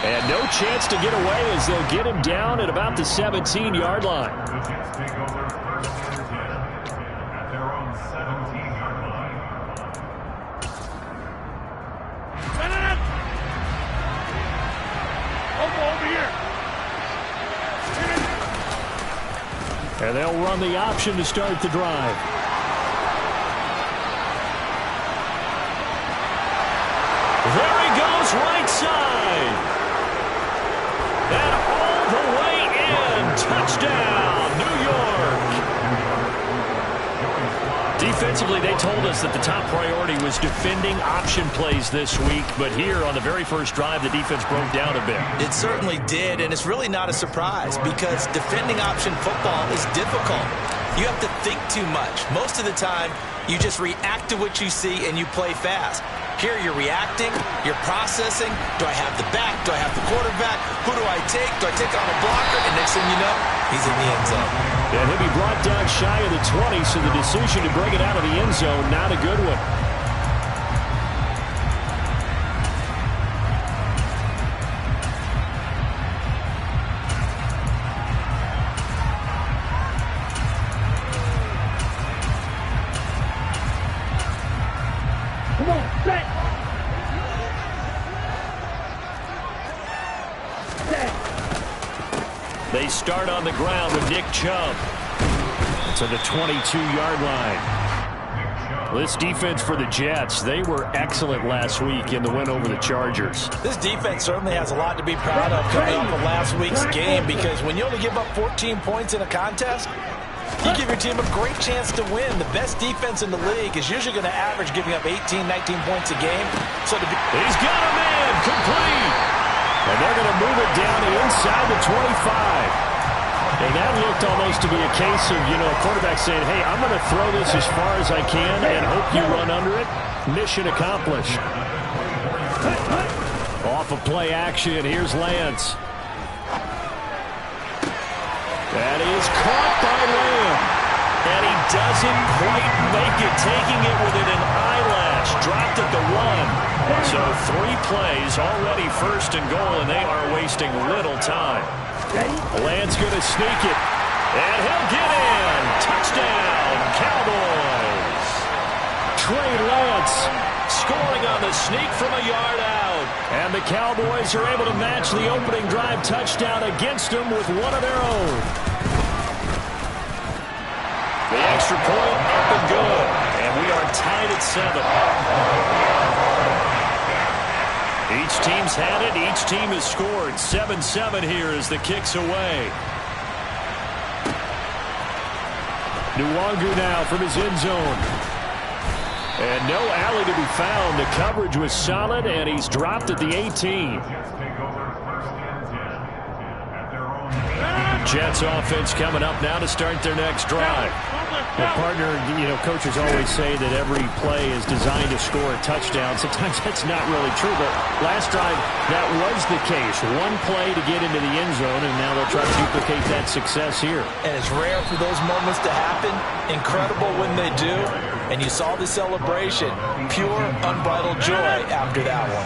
And no chance to get away as they'll get him down at about the 17-yard line. The Jets take over first and 10 at their own 17-yard line. Over here. And they'll run the option to start the drive. There he goes, right side. And all the way in. Touchdown, New York. Defensively, they told us that the top priority was defending option plays this week. But here on the very first drive, the defense broke down a bit. It certainly did, and it's really not a surprise because defending option football is difficult. You have to think too much. Most of the time, you just react to what you see and you play fast. Here you're reacting, you're processing. Do I have the back? Do I have the quarterback? Who do I take? Do I take on a blocker? And next thing you know, he's in the end zone. And he'll be brought down shy of the 20, so the decision to bring it out of the end zone, not a good one. Come on, set. They start on the ground with Nick Chubb to the 22-yard line. This defense for the Jets, they were excellent last week in the win over the Chargers. This defense certainly has a lot to be proud of coming off of last week's game because when you only give up 14 points in a contest, you give your team a great chance to win. The best defense in the league is usually going to average giving up 18, 19 points a game. So He's got a man, complete. And they're going to move it down to inside the 25. And that looked almost to be a case of, a quarterback saying, hey, I'm going to throw this as far as I can and hope you run under it. Mission accomplished. Off of play action, here's Lance. That is caught by Lamb. And he doesn't quite make it, taking it within an eyelash. Dropped at the 1. So 3 plays, already first and goal, and they are wasting little time. Lance going to sneak it. And he'll get in. Touchdown, Cowboys. Trey Lance scoring on the sneak from a yard out. And the Cowboys are able to match the opening drive touchdown against them with one of their own. The extra point up and good. And we are tied at 7. Each team's had it. Each team has scored. 7-7 here as the kick's away. Nwangu now from his end zone. And no alley to be found. The coverage was solid, and he's dropped at the 18. Jets offense coming up now to start their next drive. Well, partner, coaches always say that every play is designed to score a touchdown. Sometimes that's not really true, but last drive, that was the case. One play to get into the end zone, and now they'll try to duplicate that success here. And it's rare for those moments to happen. Incredible when they do. And you saw the celebration. Pure, unbridled joy after that one.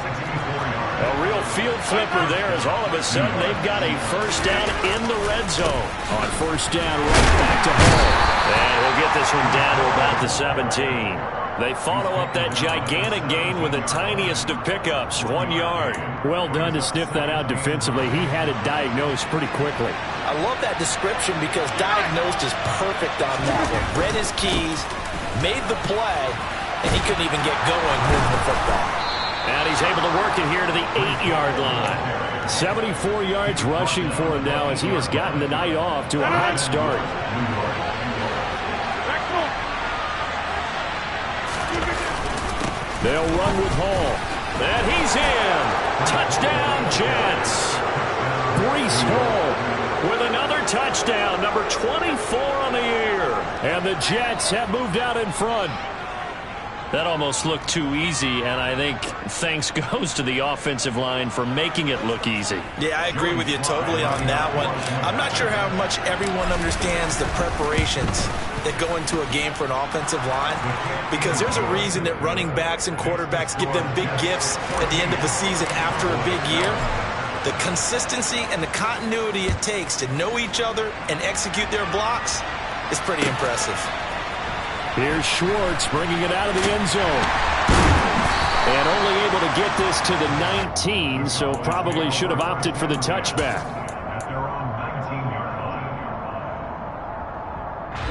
A real field flipper there as all of a sudden they've got a first down in the red zone. On first down, right back to home. And he'll get this one down to about the 17. They follow up that gigantic gain with the tiniest of pickups, 1 yard. Well done to sniff that out defensively. He had it diagnosed pretty quickly. I love that description because diagnosed is perfect on that one. Read his keys, made the play, and he couldn't even get going moving the football. And he's able to work it here to the 8-yard line. 74 yards rushing for him now as he has gotten the night off to a hot start. They'll run with Hall. And he's in. Touchdown, Jets. Breece Hall with another touchdown, number 24 on the year. And the Jets have moved out in front. That almost looked too easy, and I think thanks goes to the offensive line for making it look easy. Yeah, I agree with you totally on that one. I'm not sure how much everyone understands the preparations that go into a game for an offensive line, because there's a reason that running backs and quarterbacks give them big gifts at the end of the season after a big year. The consistency and the continuity it takes to know each other and execute their blocks is pretty impressive. Here's Schwartz bringing it out of the end zone. And only able to get this to the 19, so probably should have opted for the touchback. At their own 19-yard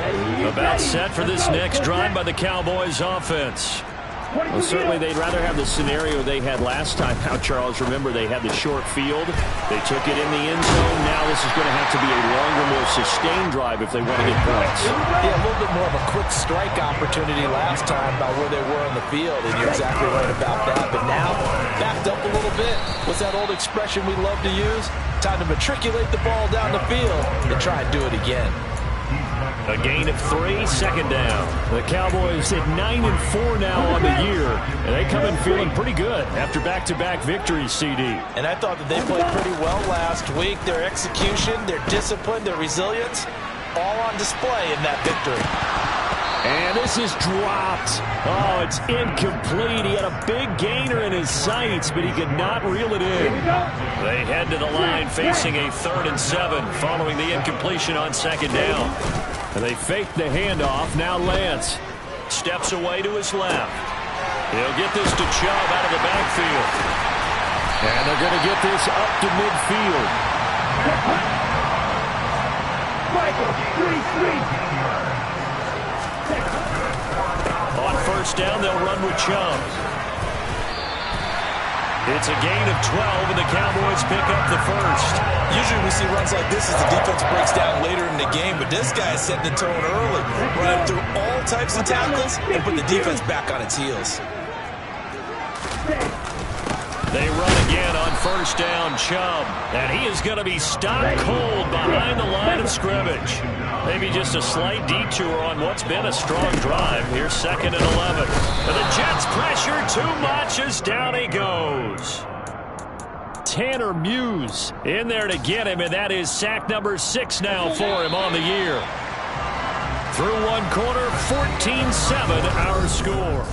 line. About set for this next drive by the Cowboys offense. Well, certainly they'd rather have the scenario they had last time out, Charles. Remember, they had the short field. They took it in the end zone. Now this is going to have to be a longer, more sustained drive if they want to get points. Yeah, a little bit more of a quick strike opportunity last time by where they were on the field, and you're exactly right about that. But now, backed up a little bit. What's that old expression we love to use? Time to matriculate the ball down the field and try and do it again. A gain of 3, second down. The Cowboys at 9-4 now on the year, and they come in feeling pretty good after back-to-back victories, CD. And I thought that they played pretty well last week. Their execution, their discipline, their resilience, all on display in that victory. And this is dropped. Oh, it's incomplete. He had a big gainer in his sights, but he could not reel it in. They head to the line facing a 3rd and 7 following the incompletion on second down. And they fake the handoff. Now Lance steps away to his left. He'll get this to Chubb out of the backfield. And they're going to get this up to midfield. Michael, 3-3. On first down, they'll run with Chubb. It's a gain of 12, and the Cowboys pick up the first. Usually we see runs like this as the defense breaks down later in the game, but this guy is setting the tone early, running through all types of tackles and put the defense back on its heels. They run again on first down, Chubb, and he is going to be stopped cold behind the line of scrimmage. Maybe just a slight detour on what's been a strong drive. Here's 2nd and 11. And the Jets pressure too much as down he goes. Tanner Muse in there to get him, and that is sack number 6 now for him on the year. Through one quarter, 14-7 our score.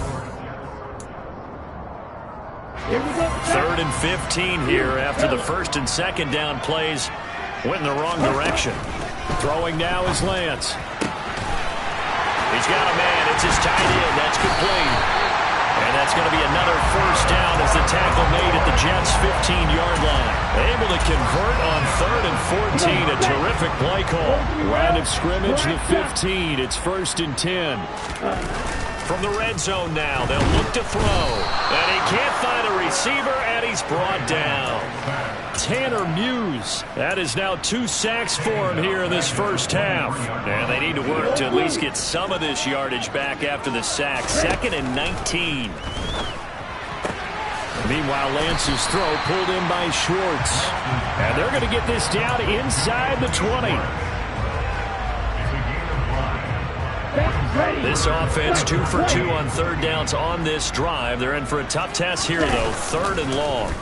3rd and 15 here after the 1st and 2nd down plays went in the wrong direction. Throwing now is Lance. He's got a man. It's his tight end. That's complete. And that's going to be another first down as the tackle made at the Jets' 15-yard line. Able to convert on 3rd and 14. A terrific play call. Line of scrimmage, the 15. It's 1st and 10. From the red zone now, they'll look to throw. And he can't find a receiver, and he's brought down. Tanner Muse. That is now 2 sacks for him here in this first half. And they need to work to at least get some of this yardage back after the sack. 2nd and 19. Meanwhile, Lance's throw pulled in by Schwartz. And they're going to get this down inside the 20. This offense 2 for 2 on 3rd downs on this drive. They're in for a tough test here, though. 3rd and long.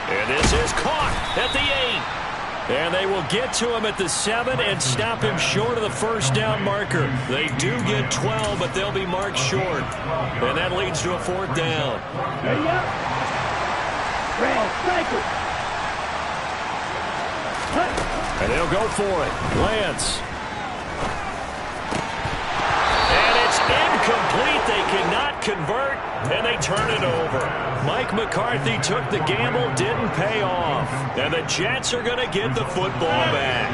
And this is caught at the 8. And they will get to him at the 7 and stop him short of the first down marker. They do get 12, but they'll be marked short. And that leads to a 4th down. And they'll go for it. Lance. And it's incomplete. They cannot convert, and they turn it over. Mike McCarthy took the gamble, didn't pay off. And the Jets are going to get the football back.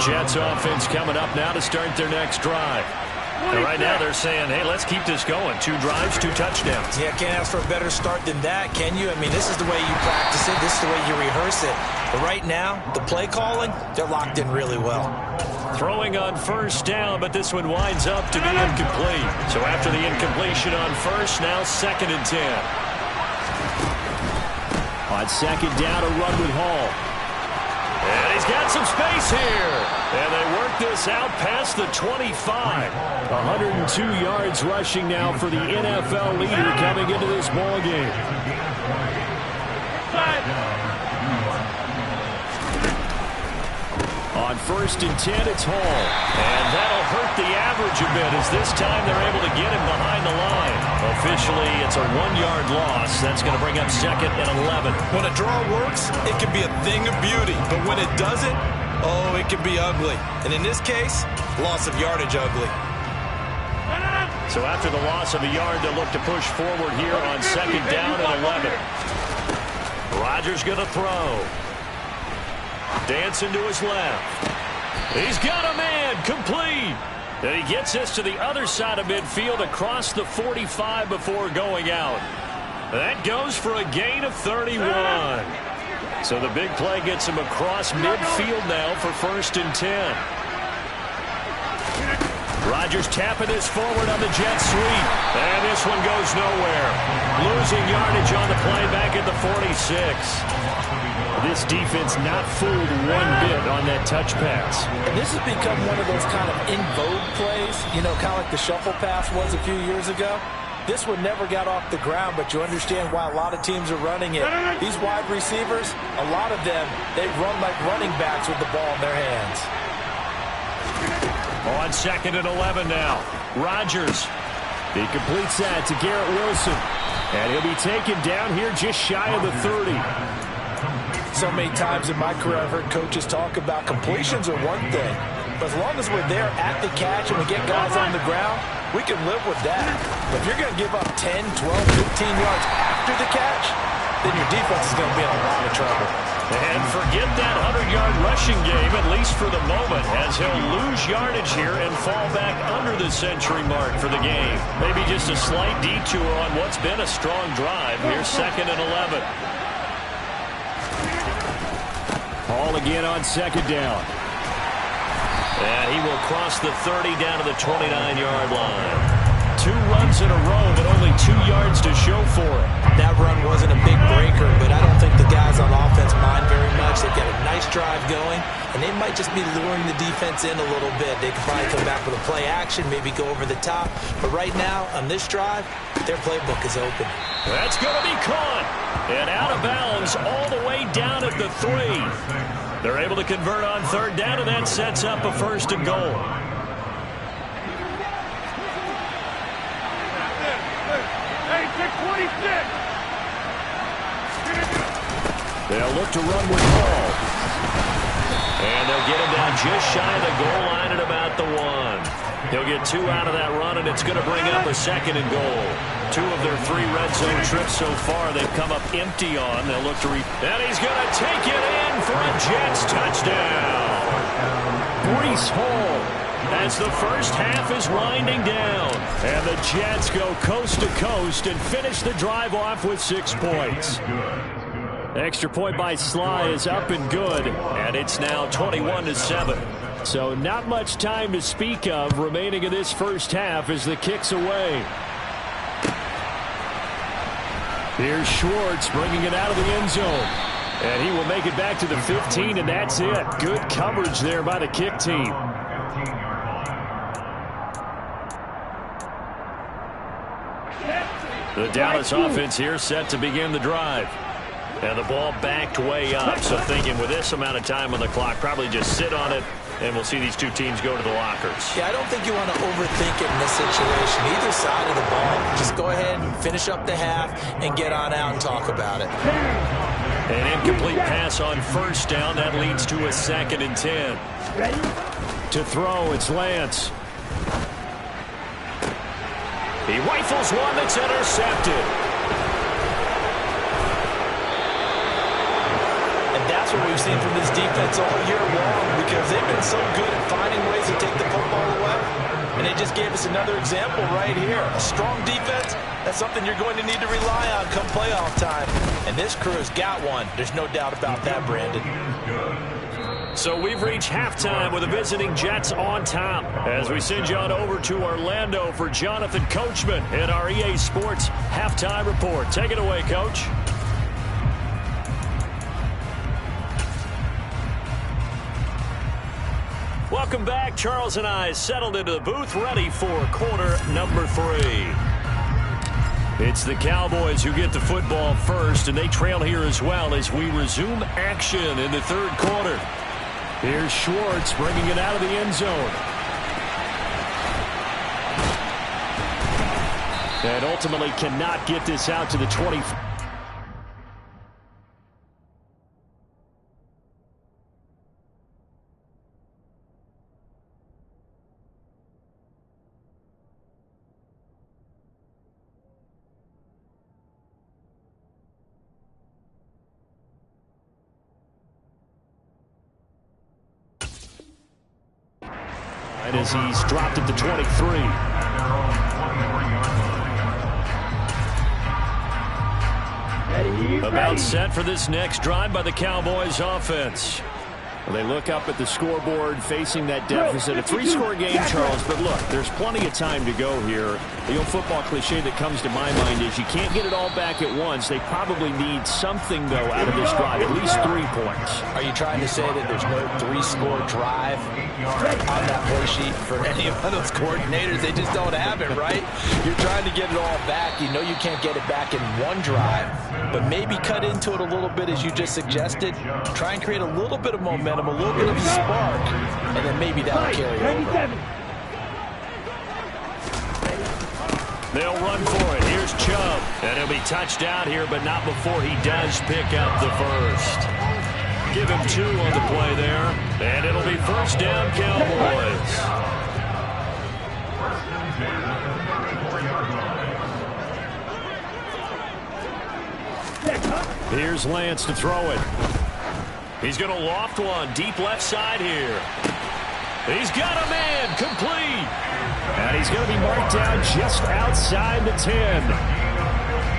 Jets offense coming up now to start their next drive. And right now they're saying, hey, let's keep this going. 2 drives, 2 touchdowns. Yeah, can't ask for a better start than that, can you? I mean, this is the way you practice it. This is the way you rehearse it. But right now, the play calling, they're locked in really well. Throwing on first down, but this one winds up to be incomplete. So after the incompletion on first, now 2nd and 10. On 2nd down, a run with Hall. And he's got some space here. And they work this out past the 25. 102 yards rushing now for the NFL leader coming into this ball game. On 1st and 10, it's Hall. And that'll hurt the average a bit as this time they're able to get him behind the line. Officially, it's a 1-yard loss. That's going to bring up 2nd and 11. When a draw works, it can be a thing of beauty. But when it doesn't, oh, it can be ugly. And in this case, loss of yardage ugly. So after the loss of a yard, they'll look to push forward here on 2nd down and 11. Rodgers going to throw. Dancing to his left. He's got a man, complete. And he gets this to the other side of midfield across the 45 before going out. That goes for a gain of 31. So the big play gets him across midfield now for 1st and 10. Rodgers tapping this forward on the jet sweep. And this one goes nowhere. Losing yardage on the play back at the 46. This defense not fooled one bit on that touch pass. And this has become one of those kind of in vogue plays, you know, kind of like the shuffle pass was a few years ago. This one never got off the ground, but you understand why a lot of teams are running it. These wide receivers, a lot of them, they run like running backs with the ball in their hands. On 2nd and 11 now. Rodgers. He completes that to Garrett Wilson. And he'll be taken down here just shy of the 30. So many times in my career I've heard coaches talk about completions are one thing. But as long as we're there at the catch and we get guys on the ground, we can live with that. But if you're going to give up 10, 12, 15 yards after the catch, then your defense is going to be in a lot of trouble. And forget that 100-yard rushing game, at least for the moment, as he'll lose yardage here and fall back under the century mark for the game. Maybe just a slight detour on what's been a strong drive. Here's 2nd and 11. Hall again on 2nd down. And he will cross the 30 down to the 29-yard line. 2 runs in a row, but only 2 yards to show for it. That run wasn't a big breaker, but I don't think the guys on offense mind very much. They've got a nice drive going, and they might just be luring the defense in a little bit. They could probably come back with a play action, maybe go over the top. But right now, on this drive, their playbook is open. That's going to be caught. And out of bounds all the way down at the 3. They're able to convert on 3rd down, and that sets up a 1st and goal. They'll look to run with Hall. And they'll get him down just shy of the goal line at about the 1. He'll get 2 out of that run, and it's going to bring up a 2nd and goal. 2 of their 3 red zone trips so far they've come up empty on. They'll look to and he's going to take it in for a Jets touchdown. Breece Hall. As the first half is winding down. And the Jets go coast to coast and finish the drive off with 6 points. Extra point by Sly is up and good. And it's now 21-7. So not much time to speak of remaining in this first half as the kick's away. Here's Schwartz bringing it out of the end zone. And he will make it back to the 15, and that's it. Good coverage there by the kick team. The Dallas offense here set to begin the drive. And the ball backed way up. So thinking with this amount of time on the clock, probably just sit on it, and we'll see these 2 teams go to the lockers. Yeah, I don't think you want to overthink it in this situation. Either side of the ball, just go ahead and finish up the half and get on out and talk about it. An incomplete pass on 1st down. That leads to a 2nd and 10. To throw, it's Lance. He rifles one that's intercepted. And that's what we've seen from this defense all year long, because they've been so good at finding ways to take the football away. And they just gave us another example right here. A strong defense, that's something you're going to need to rely on come playoff time. And this crew has got one. There's no doubt about that, Brandon. So we've reached halftime with the visiting Jets on top. As we send you on over to Orlando for Jonathan Coachman in our EA Sports Halftime Report. Take it away, Coach. Welcome back. Charles and I settled into the booth, ready for quarter number 3. It's the Cowboys who get the football first, and they trail here as well as we resume action in the third quarter. Here's Schwartz bringing it out of the end zone. And ultimately cannot get this out to the 20. As he's dropped at the 23. About set for this next drive by the Cowboys offense. Well, they look up at the scoreboard facing that deficit. A 3-score game, Charles, but look, there's plenty of time to go here. The old football cliche that comes to my mind is you can't get it all back at once. They probably need something, though, out of this drive, at least 3 points. Are you trying to say that there's no 3-score drive on that play sheet for any of those coordinators? They just don't have it, right? You're trying to get it all back. You know you can't get it back in one drive, but maybe cut into it a little bit as you just suggested. Try and create a little bit of momentum, a little bit of a spark, and then maybe that'll carry over. They'll run for it. Here's Chubb. And he'll be touched out here, but not before he does pick up the first. Give him 2 on the play there. And it'll be first down, Cowboys. Here's Lance to throw it. He's going to loft one deep left side here. He's got a man complete. And he's going to be marked down just outside the 10.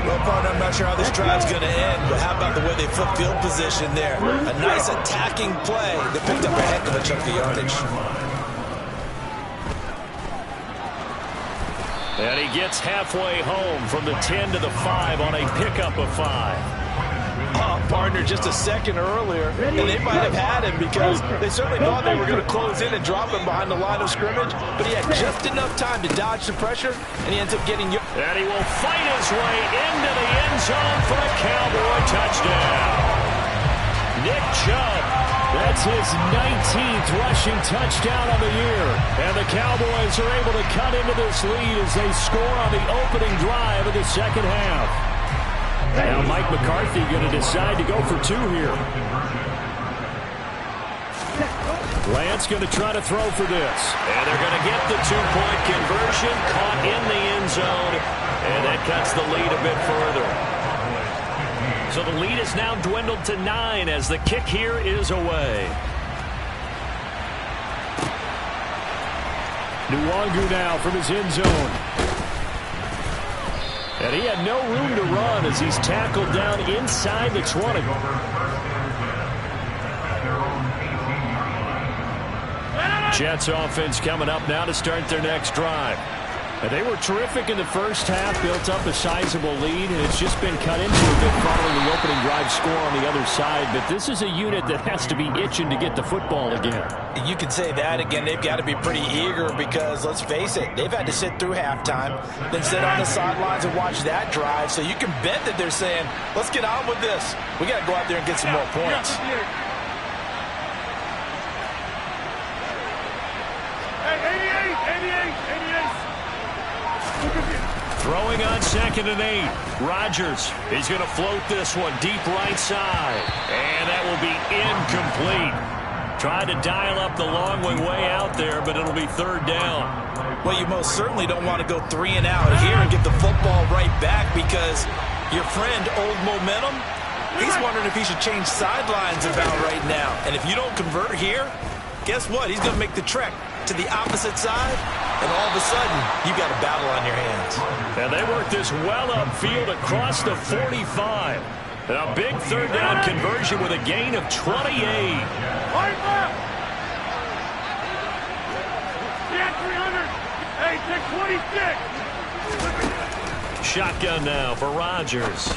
Well, partner, I'm not sure how this drive's going to end, but how about the way they flip field position there? A nice attacking play that picked up a heck of a chunk of yardage. And he gets halfway home from the 10 to the 5 on a pickup of 5. Partner, just a second earlier, and they might have had him because they certainly thought they were going to close in and drop him behind the line of scrimmage, but he had just enough time to dodge the pressure, and he ends up getting... And he will fight his way into the end zone for a Cowboy touchdown. Nick Chubb, that's his 19th rushing touchdown of the year, and the Cowboys are able to cut into this lead as they score on the opening drive of the second half. Now Mike McCarthy going to decide to go for 2 here. Lance going to try to throw for this. And they're going to get the 2-point conversion, caught in the end zone, and that cuts the lead a bit further. So the lead is now dwindled to 9 as the kick here is away. Nwangu now from his end zone. And he had no room to run as he's tackled down inside the 20. Jets offense coming up now to start their next drive. And they were terrific in the first half, built up a sizable lead, and it's just been cut into a bit following the opening drive score on the other side. But this is a unit that has to be itching to get the football again. You can say that again. They've got to be pretty eager because, let's face it, they've had to sit through halftime, then sit on the sidelines and watch that drive. So you can bet that they're saying, let's get on with this. We got to go out there and get some more points. Throwing on 2nd and 8. Rodgers. He's going to float this one deep right side. And that will be incomplete. Tried to dial up the long way out there, but it'll be 3rd down. Well, you most certainly don't want to go 3 and out here and get the football right back because your friend, Old Momentum, he's wondering if he should change sidelines about right now. And if you don't convert here, guess what? He's going to make the trek to the opposite side, and all of a sudden, you've got a battle on your hands. And they work this well upfield across the 45. And a big third down conversion with a gain of 28. Hey, take 26. Shotgun now for Rodgers.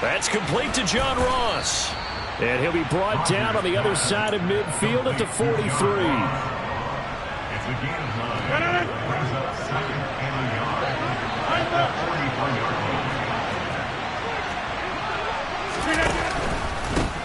That's complete to John Ross. And he'll be brought down on the other side of midfield at the 43. It's a gain of 9. Brings up second and a yard. At the 43-yard line.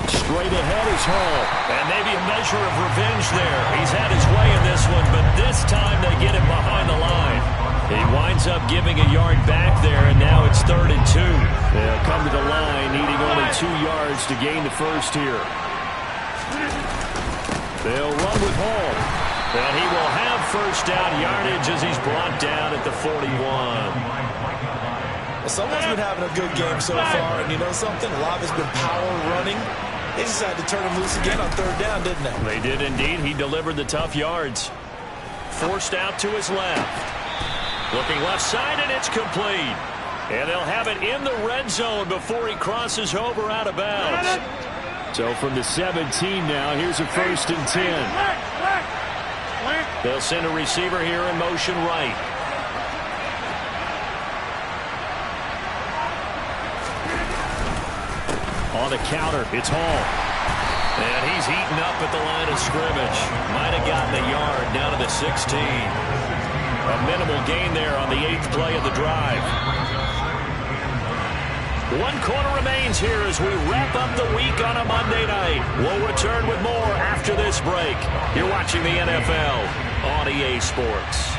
Straight ahead is Hall. And maybe a measure of revenge there. He's had his way in this one, but this time they get him behind the line. He winds up giving a yard back there, and now it's 3rd and 2. They'll come to the line, needing only 2 yards to gain the first here. They'll run with Hall. And he will have first down yardage as he's brought down at the 41. Well, someone's been having a good game so far, and you know something? A lot of it's been power running. They decided to turn him loose again on 3rd down, didn't they? They did indeed. He delivered the tough yards. Forced out to his left. Looking left side, and it's complete. And they'll have it in the red zone before he crosses over out of bounds. So from the 17 now, here's a 1st and 10. They'll send a receiver here in motion right. On the counter, it's Hall. And he's eaten up at the line of scrimmage. Might have gotten a yard down to the 16. A minimal gain there on the 8th play of the drive. 1 quarter remains here as we wrap up the week on a Monday night. We'll return with more after this break. You're watching the NFL on EA Sports.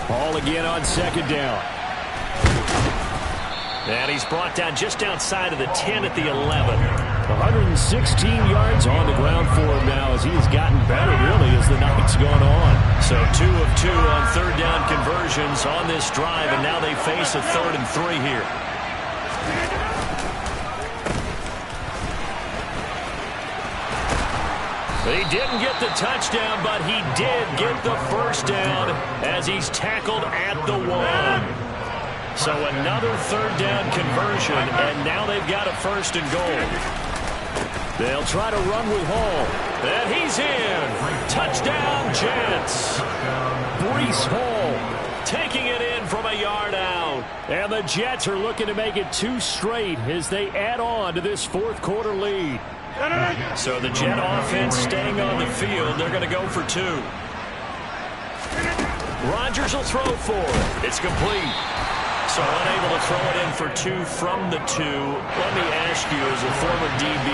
Ball again on 2nd down. And he's brought down just outside of the 10 at the 11. 116 yards on the ground for him now as he has gotten better, really, as the night's gone on. So 2 of 2 on 3rd down conversions on this drive, and now they face a 3rd and 3 here. He didn't get the touchdown, but he did get the first down as he's tackled at the 1. So another 3rd down conversion, and now they've got a 1st and goal. They'll try to run with Hall. And he's in. Touchdown, Jets. Breece Hall taking it in from a yard out. And the Jets are looking to make it 2 straight as they add on to this 4th quarter lead. So the Jet offense staying on the field. They're going to go for 2. Rodgers will throw for it. It's complete. So unable to throw it in for 2 from the 2. Let me ask you, as a former DB,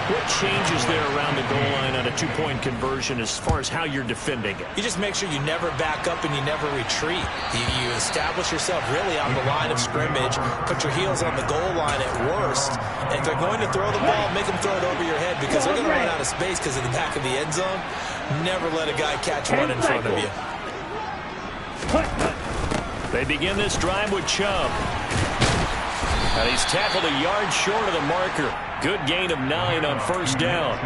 what changes there around the goal line on a 2-point conversion as far as how you're defending it? You just make sure you never back up and you never retreat. You establish yourself really on the line of scrimmage, put your heels on the goal line at worst, and if they're going to throw the ball, make them throw it over your head because they're going to run out of space because of the back of the end zone. Never let a guy catch one in front of you. They begin this drive with Chubb. And he's tackled a yard short of the marker. Good gain of 9 on 1st down.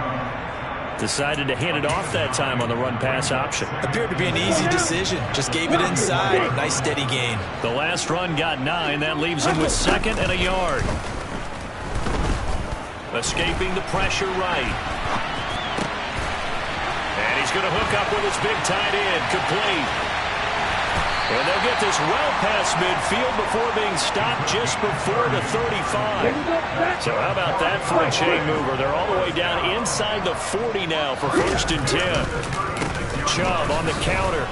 Decided to hand it off that time on the run-pass option. Appeared to be an easy decision. Just gave it inside. Nice steady gain. The last run got 9. That leaves him with 2nd and a yard. Escaping the pressure right. And he's going to hook up with his big tight end. Complete. And they'll get this well past midfield before being stopped just before the 35. So how about that for a chain mover? They're all the way down inside the 40 now for 1st and 10. Chubb on the counter.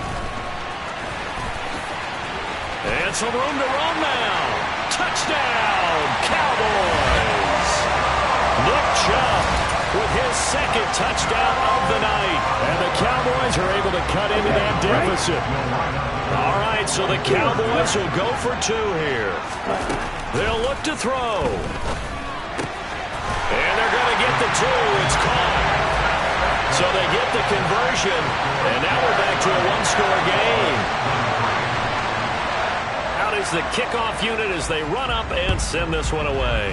And some room to run now. Touchdown, Cowboys. Nick Chubb with his 2nd touchdown of the night. And the Cowboys are able to cut into that deficit. All right, so the Cowboys will go for 2 here. They'll look to throw. And they're going to get the 2. It's caught. So they get the conversion, and now we're back to a one-score game. Out is the kickoff unit as they run up and send this one away.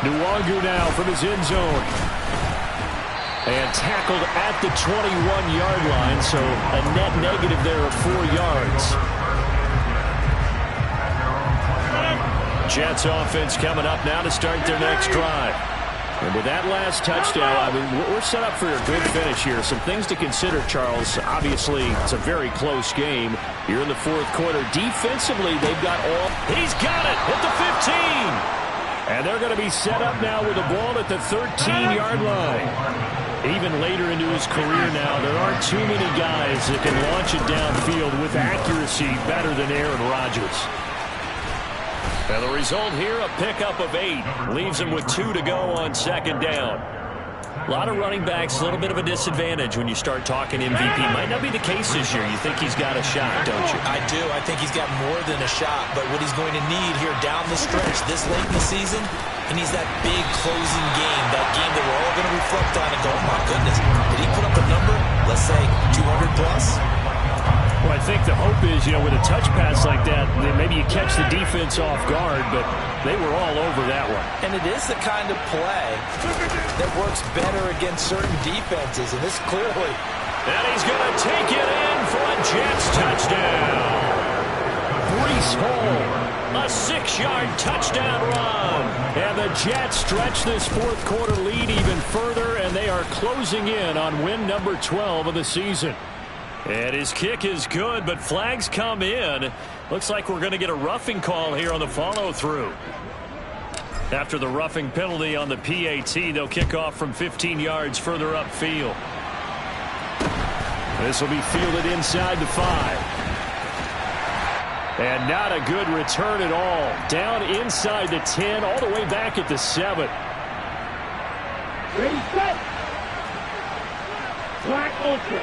Nwangu now from his end zone. And tackled at the 21-yard line, so a net negative there of 4 yards. Jets offense coming up now to start their next drive. And with that last touchdown, I mean, we're set up for a good finish here. Some things to consider, Charles. Obviously, it's a very close game. You're in the fourth quarter. Defensively, they've got all. He's got it at the 15. And they're going to be set up now with the ball at the 13-yard line. Even later into his career now, there aren't too many guys that can launch it downfield with accuracy better than Aaron Rodgers. And the result here, a pickup of 8. Leaves him with 2 to go on second down. A lot of running backs, a little bit of a disadvantage when you start talking MVP. Might not be the case this year. You think he's got a shot, don't you? I do. I think he's got more than a shot. But what he's going to need here down the stretch this late in the season, he needs that big closing game, that game that we're all going to reflect on and go, oh, my goodness, did he put up a number, let's say 200 plus? Well, I think the hope is, with a touch pass like that, then maybe you catch the defense off guard, but they were all over that one. And it is the kind of play that works better against certain defenses, and this clearly. And he's going to take it in for a Jets touchdown. Breece Hall. A 6-yard touchdown run. And the Jets stretch this fourth quarter lead even further, and they are closing in on win number 12 of the season. And his kick is good, but flags come in. Looks like we're going to get a roughing call here on the follow-through. After the roughing penalty on the PAT, they'll kick off from 15 yards further upfield. This will be fielded inside the 5. And not a good return at all. Down inside the 10, all the way back at the 7. Ready, set. Black ultra.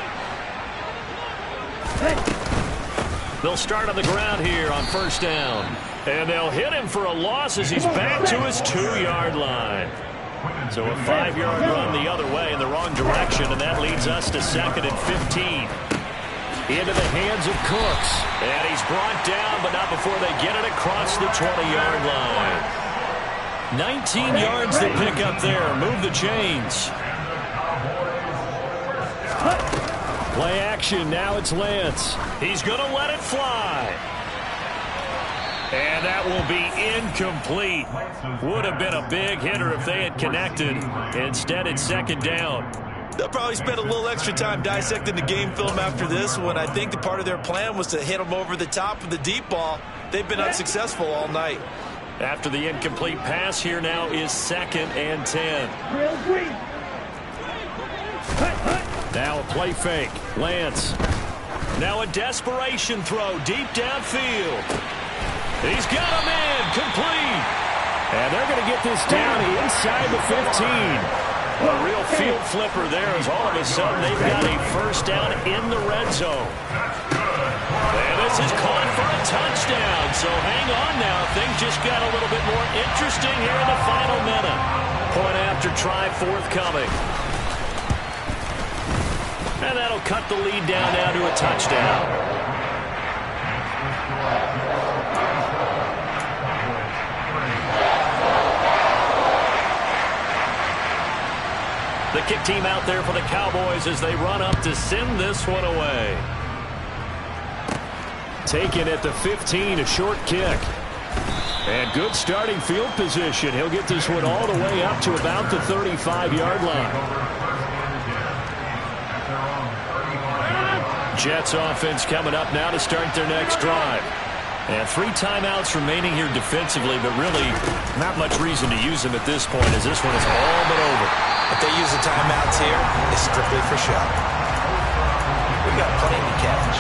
They'll start on the ground here on first down. And they'll hit him for a loss as he's back to his 2-yard line. So a 5-yard run the other way in the wrong direction, and that leads us to second and 15. Into the hands of Cooks. And he's brought down, but not before they get it across the 20-yard line. 19 yards to pick up there. Move the chains. Play action. Now it's Lance. He's going to let it fly. And that will be incomplete. Would have been a big hitter if they had connected. Instead, it's second down. They'll probably spend a little extra time dissecting the game film after this one. I think the part of their plan was to hit them over the top of the deep ball. They've been unsuccessful all night. After the incomplete pass, here now is second and 10. Now a play fake. Lance. Now a desperation throw deep downfield. He's got him in. Complete. And they're going to get this down inside the 15. A real field flipper there as all of a sudden they've got a first down in the red zone. And this is caught for a touchdown. So hang on now. Things just got a little bit more interesting here in the final minute. Point after try forthcoming. And that'll cut the lead down now to a touchdown. The kick team out there for the Cowboys as they run up to send this one away. Taken at the 15, a short kick. And good starting field position. He'll get this one all the way up to about the 35-yard line. Jets offense coming up now to start their next drive. And 3 timeouts remaining here defensively, but really not much reason to use them at this point as this one is all but over. If they use the timeouts here, it's strictly for show. We've got plenty to catch.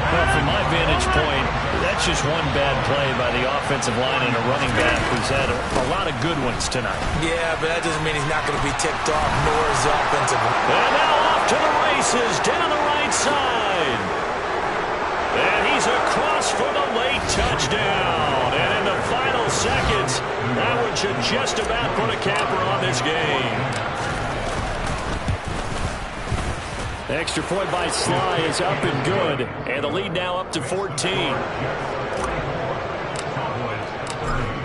Well, from my vantage point, that's just one bad play by the offensive line and a running back who's had a lot of good ones tonight. Yeah, but that doesn't mean he's not going to be ticked off, nor is the offensive line. And now off to the races down the right side. And he's across for the late touchdown. And in the final seconds, that one should just about put a camper on this game. Extra point by Sly is up and good. And the lead now up to 14.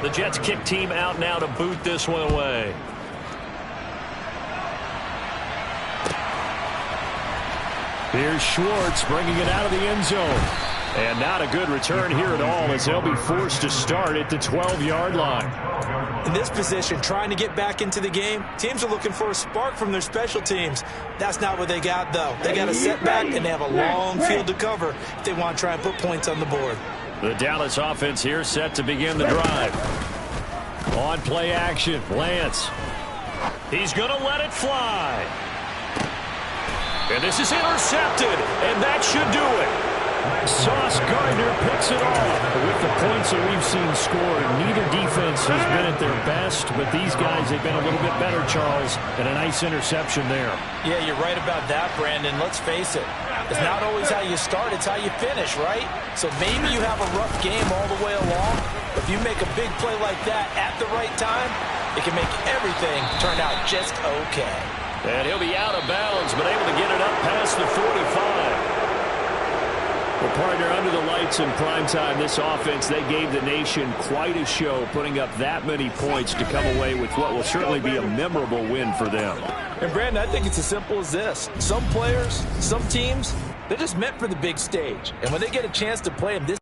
The Jets kick team out now to boot this one away. Here's Schwartz bringing it out of the end zone. And not a good return here at all as they'll be forced to start at the 12-yard line. In this position, trying to get back into the game, teams are looking for a spark from their special teams. That's not what they got, though. They got a setback, and they have a long field to cover if they want to try and put points on the board. The Dallas offense here set to begin the drive. On play action, Lance. He's going to let it fly. And this is intercepted, and that should do it. Sauce Gardner picks it off. With the points that we've seen scored, neither defense has been at their best, but these guys, they've been a little bit better, Charles, and a nice interception there. Yeah, you're right about that, Brandon. Let's face it. It's not always how you start, it's how you finish, right? So maybe you have a rough game all the way along, but if you make a big play like that at the right time, it can make everything turn out just okay. And he'll be out of bounds, but able to get it up past the 45. Well, partner, under the lights in primetime, this offense, they gave the nation quite a show, putting up that many points to come away with what will certainly be a memorable win for them. And, Brandon, I think it's as simple as this. Some players, some teams, they're just meant for the big stage. And when they get a chance to play in this